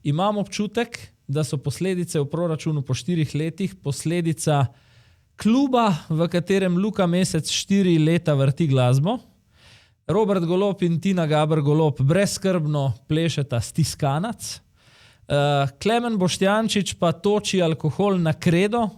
imam občutek, da so posledice v proračunu po 4 letih posledica kluba, v katerem Luka Mesec 4 leta vrti glasbo, Robert Golob in Tina Gaber Golob brezskrbno plešeta Stiskanac, Klemen Boštjančič pa toči alkohol na kredo,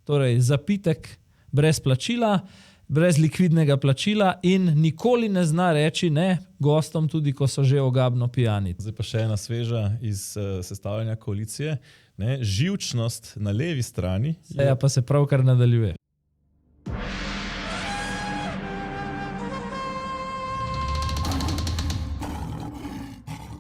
torej zapitek brez plačila, brez likvidnega plačila in nikoli ne zna reči ne gostom, tudi ko so že ogabno pijani. Zdaj pa še ena sveža iz sestavljanja koalicije. Ne, živčnost na levi strani. Seja pa se pravkar nadaljuje.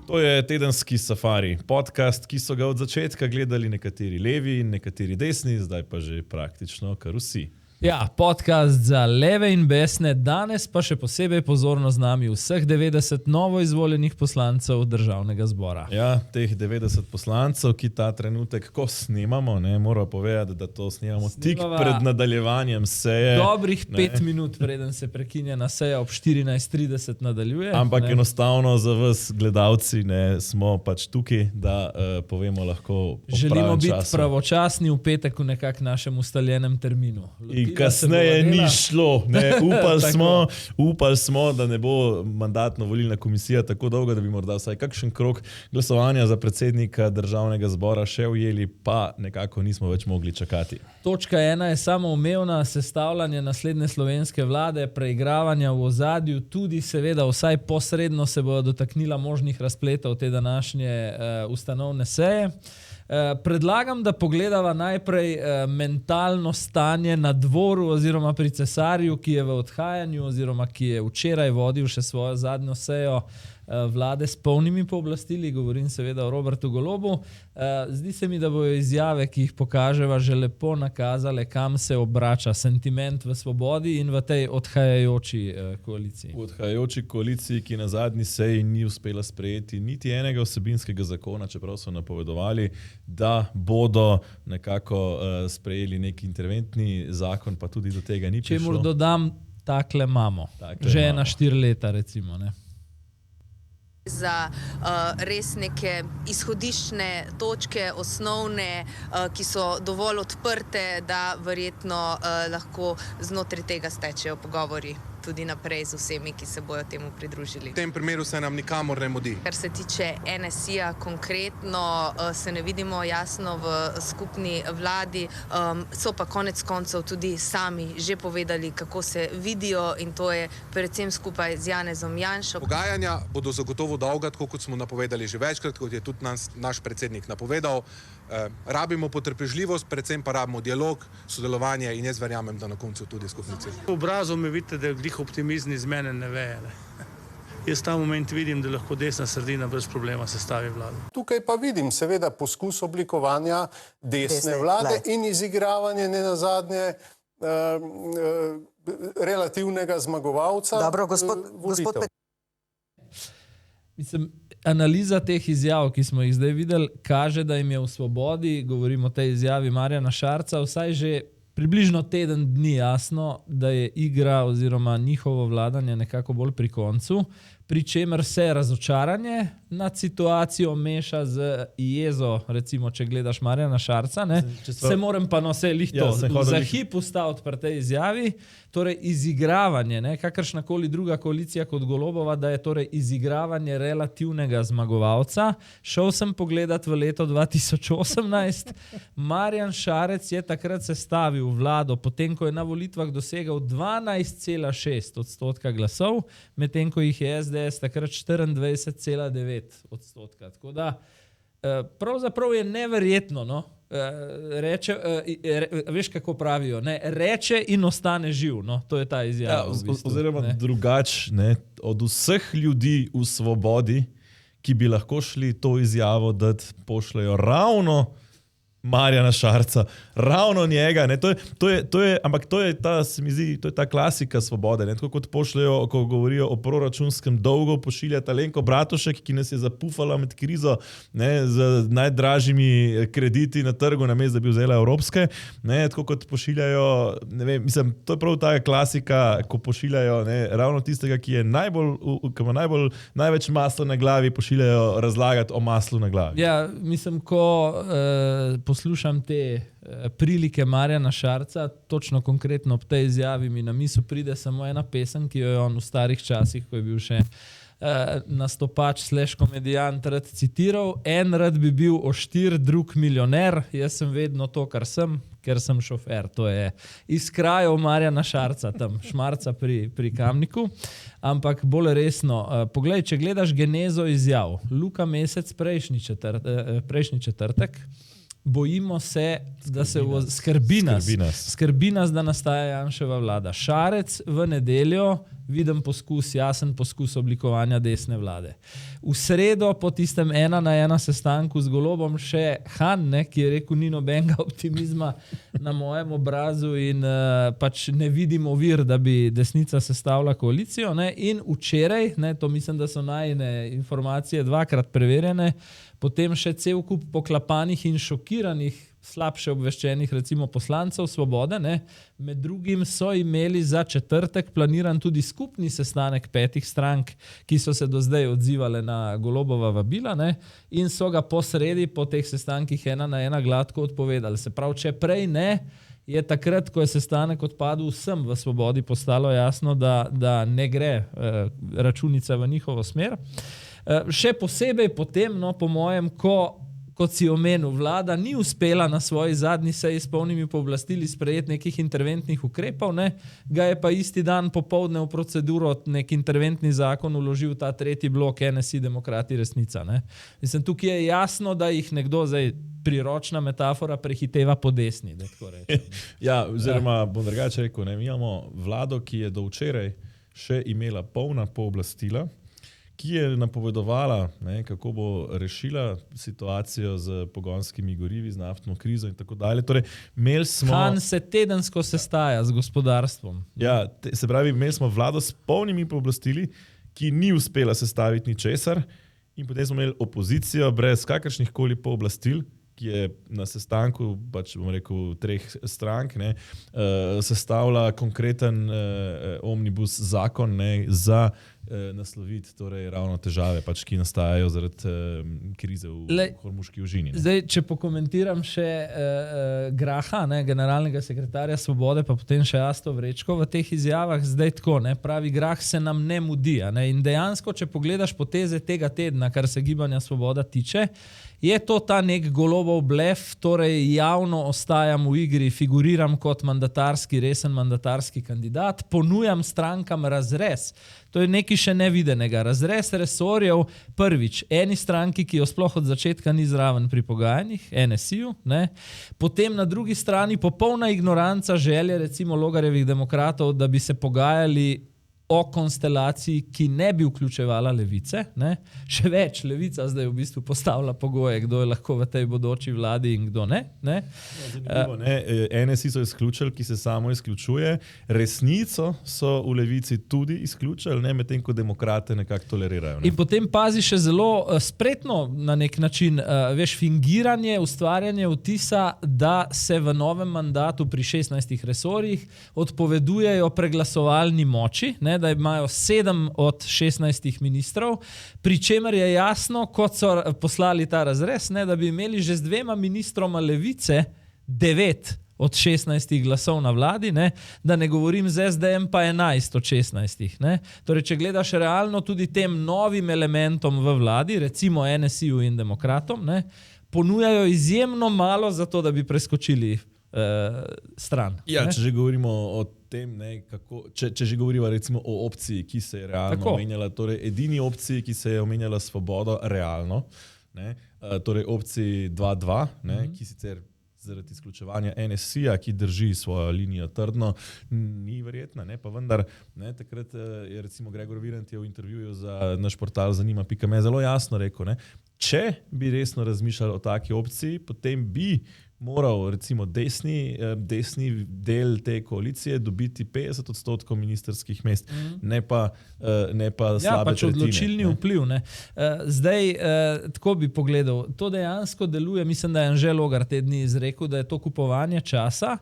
To je tedenski safari, podcast, ki so ga od začetka gledali nekateri levi in nekateri desni, zdaj pa že praktično kar vsi. Ja, podcast za leve in besne, danes pa še posebej pozorno z nami vseh 90 novoizvoljenih poslancev državnega zbora. Ja, teh 90 poslancev, ki ta trenutek, ko snemamo, ne, moram povedati, da to snemamo tik pred nadaljevanjem seje. Dobrih 5 minut, preden se prekinjena seja ob 14:30 nadaljuje. Ampak enostavno za vas, gledalci, ne, smo pač tukaj, da povemo lahko o pravem času. Želimo biti pravočasni v petek v nekak našem ustaljenem terminu. In kasneje ni šlo. Upali smo, da ne bo mandatno-volilna komisija tako dolga, da bi morda vsaj kakšen krog glasovanja za predsednika državnega zbora še ujeli, pa nekako nismo več mogli čakati. Točka 1 je samoumevna, sestavljanje naslednje slovenske vlade, preigravanja v ozadju, tudi seveda vsaj posredno se bo dotaknila možnih razpletov te današnje ustanovne seje. Predlagam, da pogledava najprej mentalno stanje na dvoru oziroma pri cesarju, ki je v odhajanju oziroma ki je včeraj vodil še svojo zadnjo sejo vlade s polnimi pooblastili, govorim seveda o Robertu Golobu. Zdi se mi, da bojo izjave, ki jih pokaževa, že lepo nakazale, kam se obrača sentiment v Svobodi in v tej odhajajoči koaliciji. V odhajajoči koaliciji, ki na zadnji seji ni uspela sprejeti niti enega vsebinskega zakona, čeprav so napovedovali, da bodo nekako sprejeli neki interventni zakon, pa tudi do tega ni prišlo. Čemur dodam, takle imamo. Že na 4 leta recimo, ne. Za res neke izhodiščne točke, osnovne, ki so dovolj odprte, da verjetno lahko znotraj tega stečejo pogovori tudi naprej z vsemi, ki se bojo temu pridružili. V tem primeru se nam nikamor ne mudi. Kar se tiče NSI-ja konkretno, se ne vidimo jasno v skupni vladi, so pa konec koncev tudi sami že povedali, kako se vidijo in to je predvsem skupaj z Janezom Janšo. Pogajanja bodo zagotovo dolga, tako kot smo napovedali že večkrat, kot je tudi naš predsednik napovedal. Rabimo potrpežljivost, predvsem pa rabimo dialog, sodelovanje in jaz verjamem, da na koncu tudi skupni cilj. V obrazu me vidite, da glih optimizm iz mene ne veje. Jaz ta moment vidim, da lahko desna sredina brez problema sestavi vlado. Tukaj pa vidim seveda poskus oblikovanja desne vlade in izigravanje nenazadnje relativnega zmagovalca. Dobro, gospod Mislim, analiza teh izjav, ki smo jih zdaj videli, kaže, da jim je v Svobodi, govorimo o tej izjavi Marjana Šarca, vsaj že približno teden dni jasno, da je igra oziroma njihovo vladanje nekako bolj pri koncu, pri čemer se razočaranje nad situacijo meša z jezo, recimo, če gledaš Marjana Šarca, ne? Se moram pa za hip ustaviti pri tej izjavi, torej izigravanje, ne? Kakršnakoli druga koalicija kot Golobova, da je torej izigravanje relativnega zmagovalca. Šel sem pogledat v leto 2018, Marjan Šarec je takrat sestavil vlado, potem ko je na volitvah dosegal 12,6% glasov, medtem ko jih je SDS takrat 24,9%. Tako da, pravzaprav je neverjetno, no? Veš, kako pravijo, ne? Reče in ostane živ, no? To je ta izjava. Oziroma drugače, ne, od vseh ljudi v Svobodi, ki bi lahko šli to izjavo dati, pošljajo ravno Marjana Šarca, ravno njega. Ne, ampak to je ta, se mi zdi, to je ta klasika svobode. Ne, tako kot pošljajo, ko govorijo o proračunskem dolgu, pošilja Alenko Bratušek, ki nas je zapufala med krizo, ne, z najdražjimi krediti na trgu, namesto da bi vzela evropske. Ne, tako kot pošiljajo, ne vem, mislim, to je prav ta klasika, ko pošiljajo, ne, ravno tistega, ki ima največ masla na glavi, pošiljajo razlagati o maslu na glavi. Ja, mislim, ko poslušam te prilike Marjana Šarca, točno konkretno ob tej izjavi mi na misel pride samo ena pesem, ki jo je on v starih časih, ko je bil še nastopač / komedijant, rad citiral. En rad bi bil oštir, drug milijoner, jaz sem vedno to, kar sem, ker sem šofer. To je iz krajev Marjana Šarca, tam Šmarca pri Kamniku. Ampak bolj resno, poglej, če gledaš genezo izjav, Luka Mesec prejšnji četrtek, bojimo se, da se skrbi nas, da nastaja Janševa vlada. Šarec v nedeljo, vidim jasen poskus oblikovanja desne vlade. V sredo po tistem 1-na-1 sestanku z Golobom še Han, ne, ki je rekel, ni nobenega optimizma na mojem obrazu in pač ne vidim ovir, da bi desnica sestavila koalicijo. Ne, in včeraj, ne, to mislim, da so najine informacije dvakrat preverjene, potem še cel kup poklapanih in šokiranih, slabše obveščenih recimo poslancev Svobode. Ne. Med drugim so imeli za četrtek planiran tudi skupni sestanek 5 strank, ki so se do zdaj odzivale na Golobova vabila, ne, in so ga po teh sestankih 1-na-1 gladko odpovedali. Se pravi, če prej ne, je takrat, ko je sestanek odpadel vsem v Svobodi, postalo jasno, da ne gre računica v njihovo smer. Še posebej potem, no, po mojem, kot si omenil, vlada ni uspela na svoji zadnji seji s polnimi pooblastili sprejeti nekih interventnih ukrepov, ne, ga je pa isti dan popoldne v proceduro nek interventni zakon vložil ta tretji blok NSI, Demokrati, Resnica. Ne. Mislim, tukaj je jasno, da jih nekdo zdaj priročna metafora prehiteva po desni. Da tako rečem. Ja, oziroma bom drugače rekel, ne, mi imamo vlado, ki je do včeraj še imela polna pooblastila, ki je napovedovala, ne, kako bo rešila situacijo z pogonskimi gorivi, z naftno krizo in tako dalje. Torej, Han se tedensko sestaja z gospodarstvom. Ja, se pravi, imeli smo vlado s polnimi pooblastili, ki ni uspela sestaviti ničesar, in potem smo imeli opozicijo brez kakršnih koli pooblastil, ki je na sestanku, pač bom rekel, 3 strank, ne, sestavlja konkreten omnibus zakon, ne, za nasloviti torej ravno težave, pač, ki nastajajo zaradi krize v Hormuški ožini. Zdaj, če pokomentiram še Graha, ne, generalnega sekretarja Svobode, pa potem še Asto Vrečko v teh izjavah, zdaj tako, ne, pravi Grah se nam ne mudi. Ne, in dejansko, če pogledaš poteze tega tedna, kar se Gibanja Svoboda tiče, je to ta nek Golobov blef, torej javno ostajam v igri, figuriram kot resen mandatarski kandidat, ponujam strankam razrez. To je nekaj še nevidenega. Razrez resorjev, prvič, eni stranki, ki jo sploh od začetka ni zraven pri pogajanjih, NSI-ju, ne. Potem na drugi strani popolna ignoranca želje recimo Logarjevih demokratov, da bi se pogajali o konstelaciji, ki ne bi vključevala Levice. Ne. Še več, Levica zdaj v bistvu postavlja pogoje, kdo je lahko v tej bodoči vladi in kdo ne. Ne. Zanimivo, ne. NSI so izključili, ki se samo izključuje. Resnico so v Levici tudi izključili, ne, medtem ko demokrate nekako tolerirajo. Ne. In potem pazi še zelo spretno na nek način, veš, fingiranje, ustvarjanje vtisa, da se v novem mandatu pri 16 resorjih odpovedujejo preglasovalni moči, ne, da imajo 7 od 16 ministrov, pri čemer je jasno, kot so poslali ta razrez, ne, da bi imeli že z 2 ministroma Levice 9 od 16 glasov na vladi, ne, da ne govorim z SDM pa 11 od 16. Ne. Torej, če gledaš realno tudi tem novim elementom v vladi, recimo NSI-ju in demokratom, ne, ponujajo izjemno malo za to, da bi preskočili stran. Ja, ne. če že govorimo o tem, ne, kako, če že govorimo recimo o opciji, ki se je realno omenjala, torej edini opciji, ki se je omenjala Svobodo realno, ne, torej opciji 2-2, ne, ki sicer zaradi izključevanja NSI-ja, ki drži svojo linijo trdno, ni verjetna, ne, pa vendar, ne, takrat je recimo Gregor Virant je v intervjuju za naš portal Zanima.me zelo jasno rekel, ne, če bi resno razmišljali o taki opciji, potem bi moral recimo desni del te koalicije dobiti 50% ministerskih mest, ne pa slabe pač tretjine. Odločilni vpliv. Ne. Zdaj, tako bi pogledal, to dejansko deluje, mislim, da je Anže Logar te dni izrekel, da je to kupovanje časa,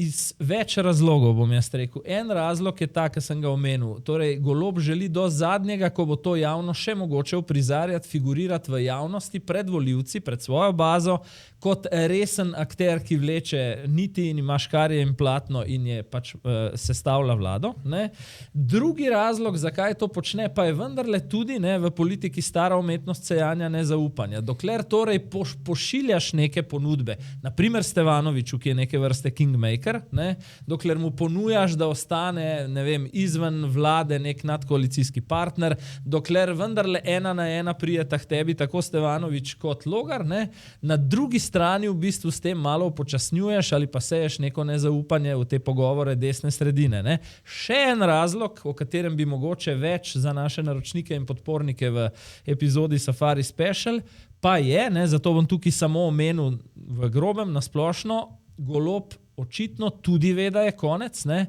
iz več razlogov, bom jaz rekel. En razlog je ta, ki sem ga omenil. Torej, Golob želi do zadnjega, ko bo to javno še mogoče uprizarjati, figurirati v javnosti pred volivci, pred svojo bazo, kot resen akter, ki vleče niti in ima škarje in platno in je pač sestavlja vlado. Ne. Drugi razlog, zakaj to počne, pa je vendarle tudi v politiki stara umetnost sejanja nezaupanja. Dokler torej pošiljaš neke ponudbe, naprimer Stevanoviću, ki je neke vrste kingmaker, ne, dokler mu ponujaš, da ostane, ne vem, izven vlade nek nadkoalicijski partner, dokler vendarle 1-1 prijeta k tebi, tako Stevanović kot Logar, ne, na drugi strani v bistvu s tem malo upočasnjuješ ali pa seješ neko nezaupanje v te pogovore desne sredine. Ne. Še en razlog, o katerem bi mogoče več za naše naročnike in podpornike v epizodi Safari Special, pa je, ne, zato bom tukaj samo omenil v grobem, nasplošno, Golob očitno tudi ve, da je konec, ne,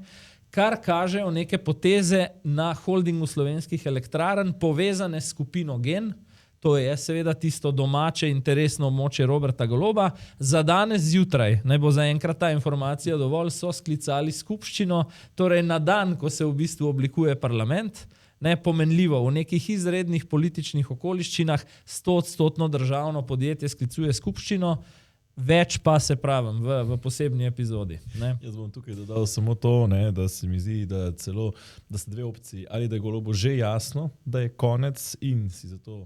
kar kažejo neke poteze na holdingu slovenskih elektrarn, povezane s skupino Gen. To je seveda tisto domače interesno območje Roberta Goloba. Za danes zjutraj, naj bo zaenkrat ta informacija dovolj, so sklicali skupščino, torej na dan, ko se v bistvu oblikuje parlament, nepomenljivo, v nekih izrednih političnih okoliščinah 100% državno podjetje sklicuje skupščino, več pa se pravim v posebni epizodi. Ne. Jaz bom tukaj dodal samo to, ne, da se mi zdi, da so dve opciji. Ali da je Golobu že jasno, da je konec in si zato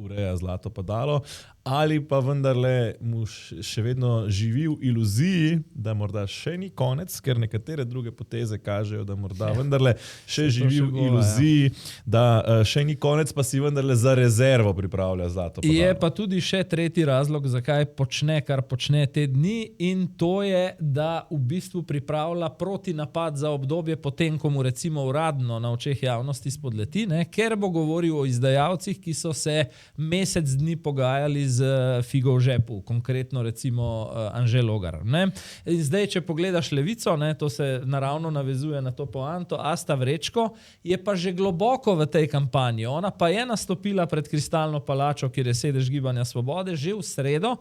ureja zlato padalo, ali pa vendarle mu še vedno živi v iluziji, da morda še ni konec, ker nekatere druge poteze kažejo, da morda vendarle še živi v iluziji, da še ni konec, pa si vendarle za rezervo pripravlja zlato padalo. Je pa tudi še tretji razlog, zakaj počne, kar počne te dni, in to je, da v bistvu pripravlja protinapad za obdobje potem, ko mu recimo uradno na očeh javnosti spodleti, ne, ker bo govoril o izdajalcih, ki so se mesec dni pogajali z figo v žepu, konkretno recimo Anže Logar. Ne. In zdaj, če pogledaš Levico, ne, to se naravno navezuje na to poanto, Asta Vrečko je pa že globoko v tej kampanji. Ona pa je nastopila pred Kristalno palačo, kjer je sedež Gibanja Svobode, že v sredo,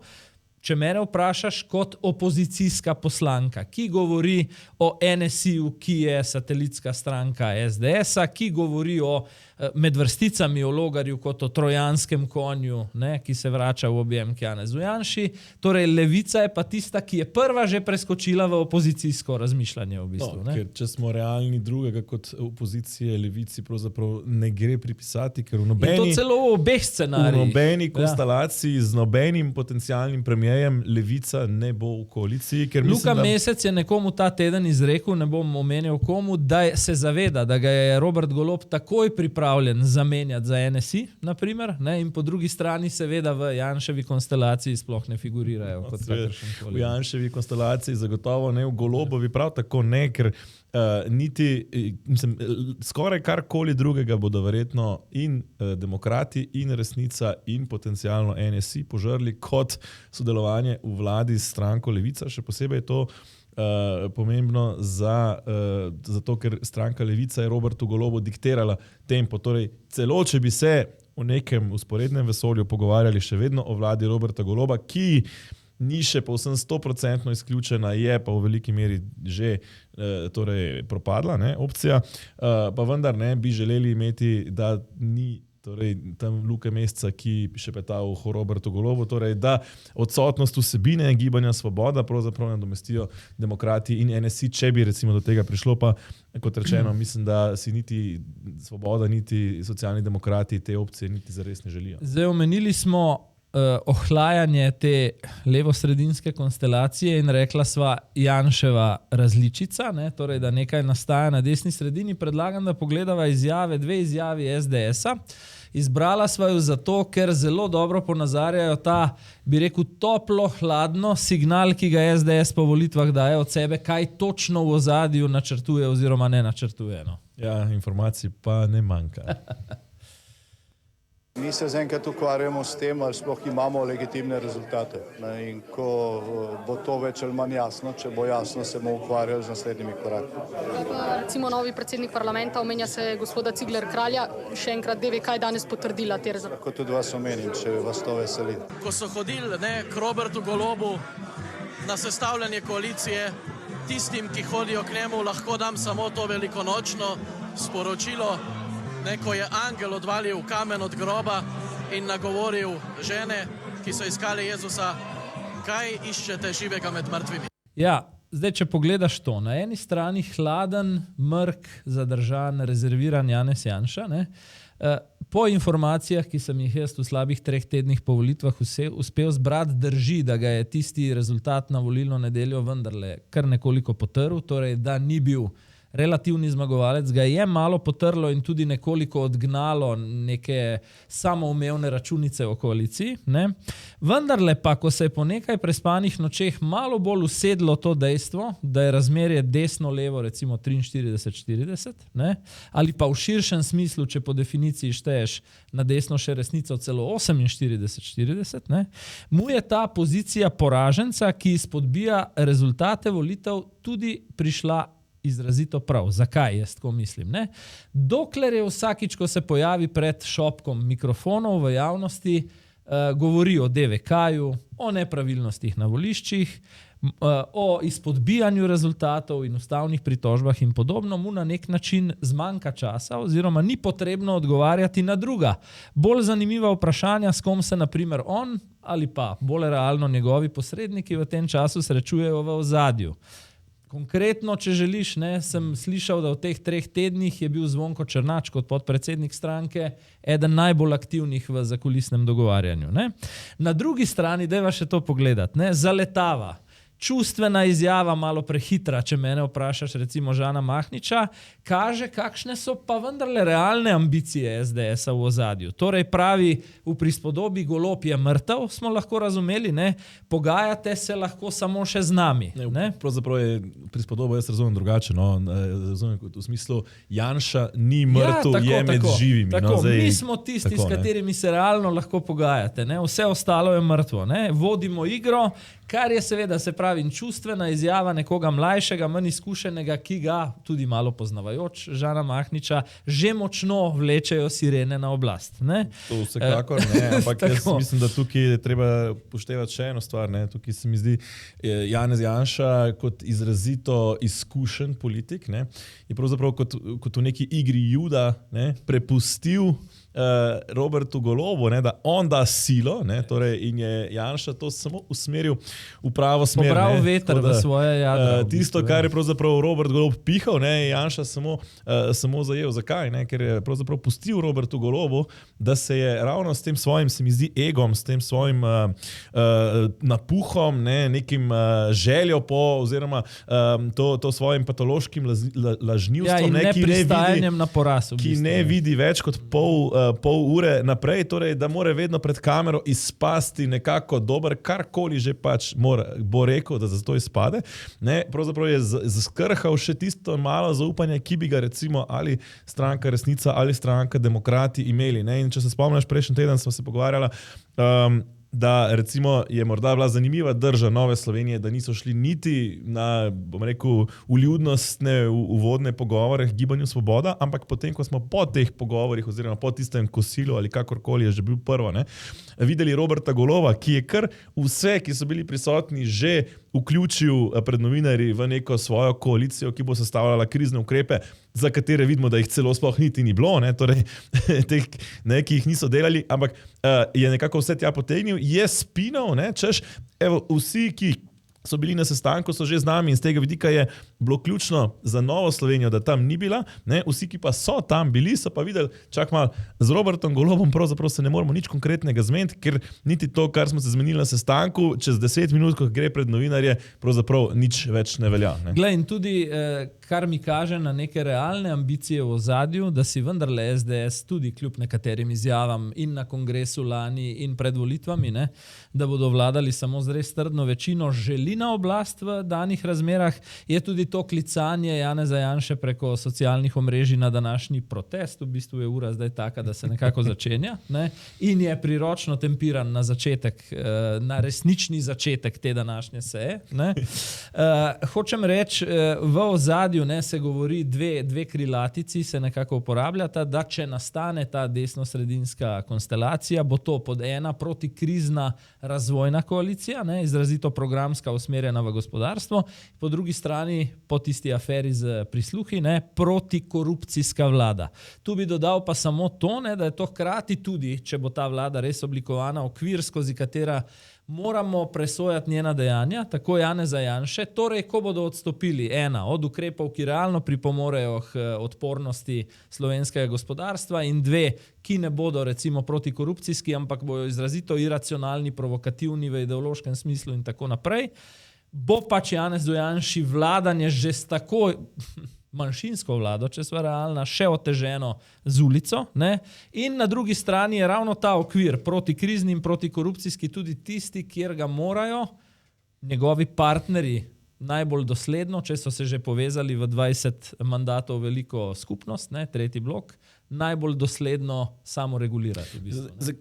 če mene vprašaš, kot opozicijska poslanka, ki govori o NSI-u, ki je satelitska stranka SDS-a, ki govori o med vrsticami o Logarju kot o trojanskem konju, ne, ki se vrača v objem k Janezu Janši. Torej, Levica je pa tista, ki je prva že preskočila v opozicijsko razmišljanje. V bistvu, no, ker če smo realni, drugega kot opozicije Levici pravzaprav ne gre pripisati, ker v nobeni, in to celo v obeh scenarijih. V nobeni konstelaciji z nobenim potencialnim premijerjem Levica ne bo v koaliciji. Ker Luka Mesec je nekomu ta teden izrekel, ne bom omenil komu, da se zaveda, da ga je Robert Golob takoj pripravljen zamenjati za NSI, naprimer, ne, in po drugi strani seveda v Janševi konstelaciji sploh ne figurirajo. Kot v Janševi konstelaciji zagotovo ne, v Golobovi prav tako ne, ker skoraj karkoli drugega bodo verjetno in demokrati in resnica in potencialno NSI požrli kot sodelovanje v vladi s stranko Levica, še posebej je to pomembno zato, ker stranka Levica je Robertu Golobu diktirala tempo. Torej, celo če bi se v nekem usporednem vesolju pogovarjali še vedno o vladi Roberta Goloba, ki ni še povsem 100% izključena, je pa v veliki meri že torej propadla, ne, opcija, pa vendar ne bi želeli imeti, da ni torej tam Luke Mesca, ki še peta v Robertu Golobu, torej da odsotnost vsebine Gibanja Svoboda pravzaprav nadomestijo demokrati in NSI, če bi recimo do tega prišlo, pa kot rečeno, mislim, da si niti Svoboda, niti socialni demokrati te opcije niti zares ne želijo. Zdaj omenili smo ohlajanje te levo-sredinske konstelacije in rekla sva Janševa različica, ne, torej da nekaj nastaja na desni sredini. Predlagam, da pogledava dve izjavi SDS-a. Izbrala sva jo zato, ker zelo dobro ponazarjajo ta, bi rekel, toplo-hladno signal, ki ga SDS po volitvah daje od sebe, kaj točno v ozadju načrtuje oziroma ne načrtuje. No. Ja, informacij pa ne manjka. Mi se zaenkrat ukvarjamo s tem, ali sploh imamo legitimne rezultate. In ko bo to več ali manj jasno, če bo jasno, se bomo ukvarjali z naslednjimi koraki. Recimo novi predsednik parlamenta, omenja se gospoda Cigler Kralja, še enkrat DVK je danes potrdila te rezultate. Lahko tudi vas omenim, če vas to veseli. Ko so hodili k Robertu Golobu na sestavljanje koalicije, tistim, ki hodijo k njemu, lahko dam samo to velikonočno sporočilo, ko je angel odvalil kamen od groba in nagovoril žene, ki so iskali Jezusa, kaj iščete živega med mrtvimi. Ja, zdaj, če pogledaš to, na eni strani hladen, mrk, zadržan, rezerviran Janez Janša, ne? Po informacijah, ki sem jih jaz v slabih 3 tednih po volitvah uspel zbrati, drži, da ga je tisti rezultat na volilno nedeljo vendarle kar nekoliko potrl, torej da ni bil relativni zmagovalec, ga je malo potrlo in tudi nekoliko odgnalo neke samoumevne računice o koaliciji. Ne? Vendarle pa, ko se je po nekaj prespanih nočeh malo bolj usedlo to dejstvo, da je razmerje desno-levo recimo 43-40, ne? Ali pa v širšem smislu, če po definiciji šteješ na desno še resnico celo 48-40, ne? Mu je ta pozicija poraženca, ki izpodbija rezultate volitev, tudi prišla izrazito prav. Zakaj jaz tako mislim? Ne? Dokler je vsakič, ko se pojavi pred šopkom mikrofonov v javnosti, govori o DVK-ju, o nepravilnostih na voliščih, o izpodbijanju rezultatov in ustavnih pritožbah in podobno, mu na nek način zmanjka časa oziroma ni potrebno odgovarjati na druga. Bolj zanimiva vprašanja, s kom se naprimer on ali pa bolj realno njegovi posredniki v tem času srečujejo v ozadju. Konkretno, če želiš, ne, sem slišal, da v teh 3 tednih je bil Zvonko Černač kot podpredsednik stranke eden najbolj aktivnih v zakulisnem dogovarjanju. Ne. Na drugi strani, dajva še to pogledati, ne, zaletava. Čustvena izjava, malo prehitra, če mene vprašaš, recimo Žana Mahniča, kaže, kakšne so pa vendarle realne ambicije SDS-a v ozadju. Torej pravi, v prispodobi Golob je mrtev, smo lahko razumeli, ne? Pogajate se lahko samo še z nami. Ne? Pravzaprav je prispodobo, jaz razumem drugače, no? Razumem v smislu, Janša ni mrtev, je med živimi. Tako, no? Zdaj, mi smo tisti, tako, s katerimi se realno lahko pogajate. Ne? Vse ostalo je mrtvo. Ne? Vodimo igro, kar je seveda, se pravi, čustvena izjava nekoga mlajšega, manj izkušenega, ki ga, tudi malo poznavajoč Žana Mahniča, že močno vlečejo sirene na oblast. Ne? To vsekakor, ne, ampak jaz mislim, da tukaj je treba poštevati še eno stvar. Ne? Tukaj se mi zdi Janez Janša kot izrazito izkušen politik, ne? Je pravzaprav kot v neki igri juda, ne? Prepustil Robertu Golobu, ne, da on da silo, ne, torej, in je Janša to samo usmeril v pravo smer. Pobral veter v svoje jadra. Tisto, kar je pravzaprav Robert Golob pihal, ne, je Janša samo zajel. Zakaj? Ne? Ker je pravzaprav pustil Robertu Golobu, da se je ravno s tem svojim, se mi zdi, egom, s tem svojim napuhom, ne, nekim željo po, oziroma to svojim patološkim lažnivstvom, ja, nepristajanjem na poraz. Ki ne vidi več kot pol ure naprej, torej da mora vedno pred kamero izpasti nekako dober, karkoli že pač bo rekel, da zato izpade. Ne, pravzaprav je zaskrhal še tisto malo zaupanja, ki bi ga recimo ali stranka Resnica ali stranka Demokrati imeli. Ne. In če se spomniš, prejšnji teden smo se pogovarjali, da recimo je morda bila zanimiva drža Nove Slovenije, da niso šli niti na, bom rekel, vljudnostne uvodne pogovore k Gibanju Svoboda, ampak potem, ko smo po teh pogovorih oziroma po tistem kosilu ali kakorkoli je že bil prvo, ne, videli Roberta Goloba, ki je kar vse, ki so bili prisotni, že vključil pred novinarji v neko svojo koalicijo, ki bo sestavljala krizne ukrepe, za katere vidimo, da jih celo sploh niti ni bilo, ne, torej teh, ne, ki jih niso delali, ampak je nekako vse tja potegnil, je spinal, ne, češ, evo, vsi, ki so bili na sestanku, so že z nami in z tega vidika je bilo ključno za Novo Slovenijo, da tam ni bila, ne, vsi, ki pa so tam bili, so pa videli, čak malo, z Robertom Golobom pravzaprav se ne moramo nič konkretnega zmeniti, ker niti to, kar smo se zmenili na sestanku, čez 10 minut, ko gre pred novinarje, pravzaprav nič več ne velja. Ne. Glej, in tudi, kar mi kaže na neke realne ambicije v ozadju, da si vendarle SDS tudi kljub nekaterim izjavam in na kongresu lani in pred volitvami, ne, da bodo vladali samo z res trdno večino, želi na oblast v danih razmerah, je tudi to klicanje Janeza Janše preko socialnih omrežij na današnji protest, v bistvu je ura zdaj taka, da se nekako začenja, ne? In je priročno tempiran na začetek, na resnični začetek te današnje seje. Hočem reči, v ozadju se govori dve krilatici se nekako uporabljata, da če nastane ta desno-sredinska konstelacija, bo to pod ena protikrizna razvojna koalicija, izrazito programska usmerjena v gospodarstvo, po drugi strani po tisti aferi z prisluhi, protikorupcijska vlada. Tu bi dodal pa samo to, da je to hkrati tudi, če bo ta vlada res oblikovana, okvir, skozi katera moramo presojati njena dejanja, tako Janeza Janše, torej ko bodo odstopili od ukrepov, ki realno pripomorejo k odpornosti slovenskega gospodarstva, in dve, ki ne bodo recimo protikorupcijski, ampak bojo izrazito iracionalni, provokativni v ideološkem smislu in tako naprej, bo pač Janezu Janši vladanje že s tako manjšinsko vlado, če sva realna, še oteženo z ulico. In na drugi strani je ravno ta okvir protikrizni in protikorupcijski tudi tisti, kjer ga morajo njegovi partnerji najbolj dosledno, če so se že povezali v 20 mandatov veliko skupnost, tretji blok, najbolj dosledno samo regulirati. V bistvu,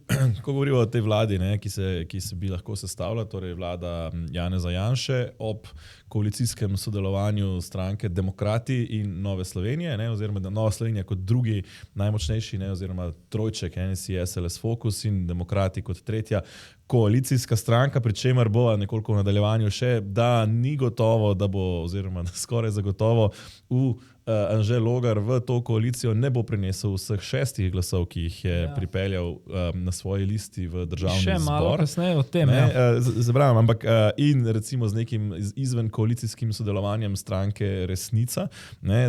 ko govorimo o tej vladi, ki se bi lahko sestavila, torej vlada Janeza Janše ob koalicijskem sodelovanju stranke Demokrati in Nove Slovenije, oziroma da Nova Slovenija kot drugi najmočnejši, oziroma trojček, NSI, SLS, Fokus in Demokrati kot tretja koalicijska stranka, pri čemer bo nekoliko v nadaljevanju še, da ni gotovo, da bo, oziroma skoraj zagotovo Anže Logar v to koalicijo ne bo prinesel vseh 6 glasov, ki jih je pripeljal na svoji listi v državni zbor. Še malo kasneje o tem. Zabravim, ampak in recimo z nekim izven koalicijskim sodelovanjem stranke Resnica,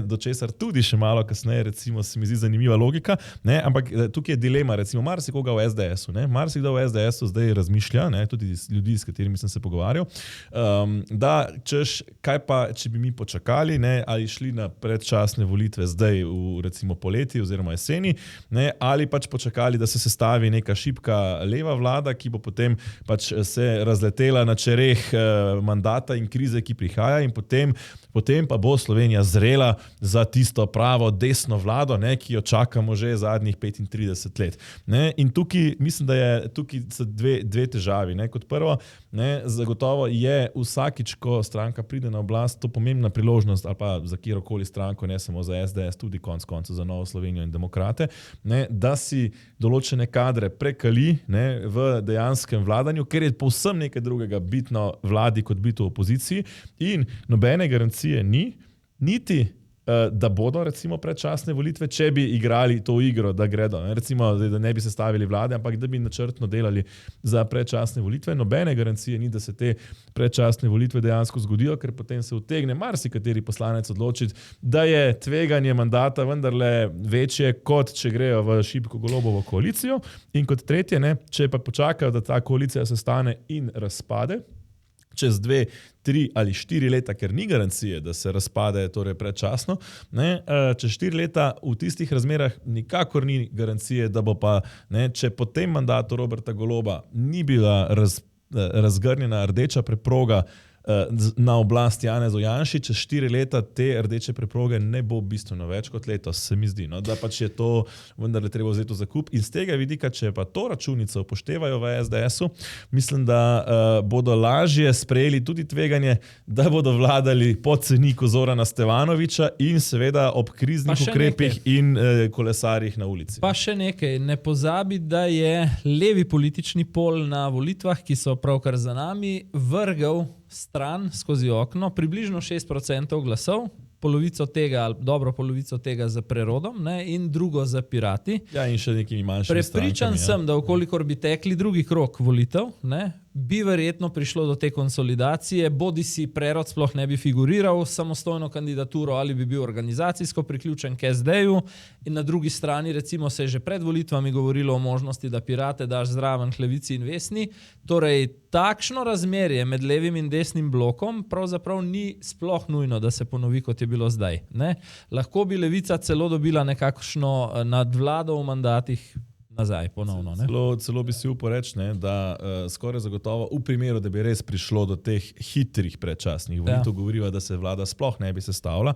do česar tudi še malo kasneje, recimo se mi zdi zanimiva logika, ampak tukaj je dilema, recimo marsikoga v SDS-u, marsikdo v SDS-u zdaj razmišlja, tudi ljudi, s katerimi sem se pogovarjal, da češ, kaj pa, če bi mi počakali, ali šli na predčasne volitve zdaj v recimo poleti oziroma jeseni, ali pač počakali, da se sestavi neka šibka leva vlada, ki bo potem pač se razletela na čereh mandata in krize, ki prihaja, in potem pa bo Slovenija zrela za tisto pravo desno vlado, ki jo čakamo že zadnjih 35 let. In tukaj mislim, da je tukaj dve težavi. Kot prvo, zagotovo je vsakič, ko stranka pride na oblast, to pomembna priložnost, ali pa za kjerokoli stranko, ne samo za SDS, tudi konec koncev za Novo Slovenijo in Demokrate, da si določene kadre prekali v dejanskem vladanju, ker je povsem nekaj drugega bitno vladi kot biti v opoziciji, in nobene garancije ni, niti da bodo recimo predčasne volitve, če bi igrali to igro, da gredo. Recimo, da ne bi sestavili vlade, ampak da bi načrtno delali za predčasne volitve. Nobene garancije ni, da se te predčasne volitve dejansko zgodijo, ker potem se utegne marsikateri poslanec odločiti, da je tveganje mandata vendarle večje, kot če grejo v šibko Golobovo koalicijo. In kot tretje, če pa počakajo, da ta koalicija sestane in razpade, čez 2, 3 ali 4 leta, ker ni garancije, da se razpade torej predčasno, čez 4 leta v tistih razmerah nikakor ni garancije, da bo pa, če po tem mandatu Roberta Goloba ni bila razgrnjena rdeča preproga na oblast Janezu Janši, čez 4 leta te rdeče preproge ne bo bistveno več kot letos, se mi zdi. Da pač je to vendarle treba vzeti v zakup. In z tega vidika, če pa to računico upoštevajo v SDS-u, mislim, da bodo lažje sprejeli tudi tveganje, da bodo vladali po ceniku Zorana Stevanovića in seveda ob kriznih ukrepih in kolesarjih na ulici. Pa še nekaj, ne pozabi, da je levi politični pol na volitvah, ki so pravkar za nami, vrgel stran skozi okno približno 6% glasov, polovico tega, ali dobro polovico tega za Prerodom, in drugo za Pirati. Ja, in še nekimi manjšimi strankami. Prepričan sem, da vkolikor bi tekli drugi krog volitev, bi verjetno prišlo do te konsolidacije, bodi si Prerod sploh ne bi figuriral samostojno kandidaturo ali bi bil organizacijsko priključen k SD-ju, in na drugi strani recimo se je že pred volitvami govorilo o možnosti, da Pirate daš zraven k Levici in Vesni. Torej, takšno razmerje med levim in desnim blokom pravzaprav ni sploh nujno, da se ponovi, kot je bilo zdaj. Lahko bi Levica celo dobila nekakšno nadvlado v mandatih nazaj ponovno. Ne? Celo bi si upal reči, da skoraj zagotovo v primeru, da bi res prišlo do teh hitrih predčasnih volitev, govoriva, da se vlada sploh ne bi sestavila,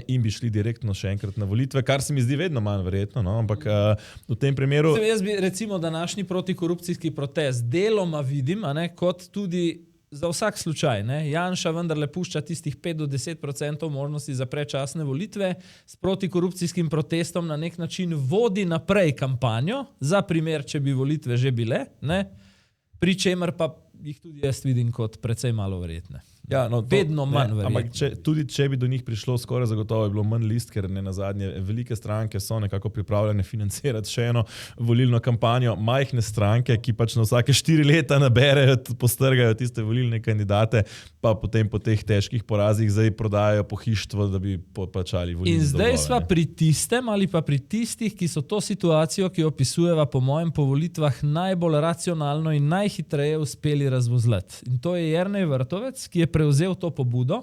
in bi šli direktno še enkrat na volitve, kar se mi zdi vedno manj verjetno, ampak v tem primeru... Jaz bi recimo današnji protikorupcijski protest deloma vidim, kot tudi za vsak slučaj. Janša vendarle pušča tistih 5 do 10% možnosti za predčasne volitve, s protikorupcijskim protestom na nek način vodi naprej kampanjo, za primer, če bi volitve že bile, pri čemer pa jih tudi jaz vidim kot precej malo verjetne. Ja, vedno manj verjetno. Ampak tudi če bi do njih prišlo, skoraj zagotovo je bilo manj list, ker ne nazadnje velike stranke so nekako pripravljene financirati še eno volilno kampanjo, majhne stranke, ki pač na vsake 4 leta naberejo, postrgajo tiste volilne kandidate, pa potem po teh težkih porazih zdaj prodajajo pohištvo, da bi poplačali volilne dolgove. In zdaj sva pri tistem ali pa pri tistih, ki so to situacijo, ki opisujeva po mojem po volitvah najbolj racionalno in najhitreje uspeli razvozlati. In to je Jernej Vrtovec, ki je prevzel to pobudo.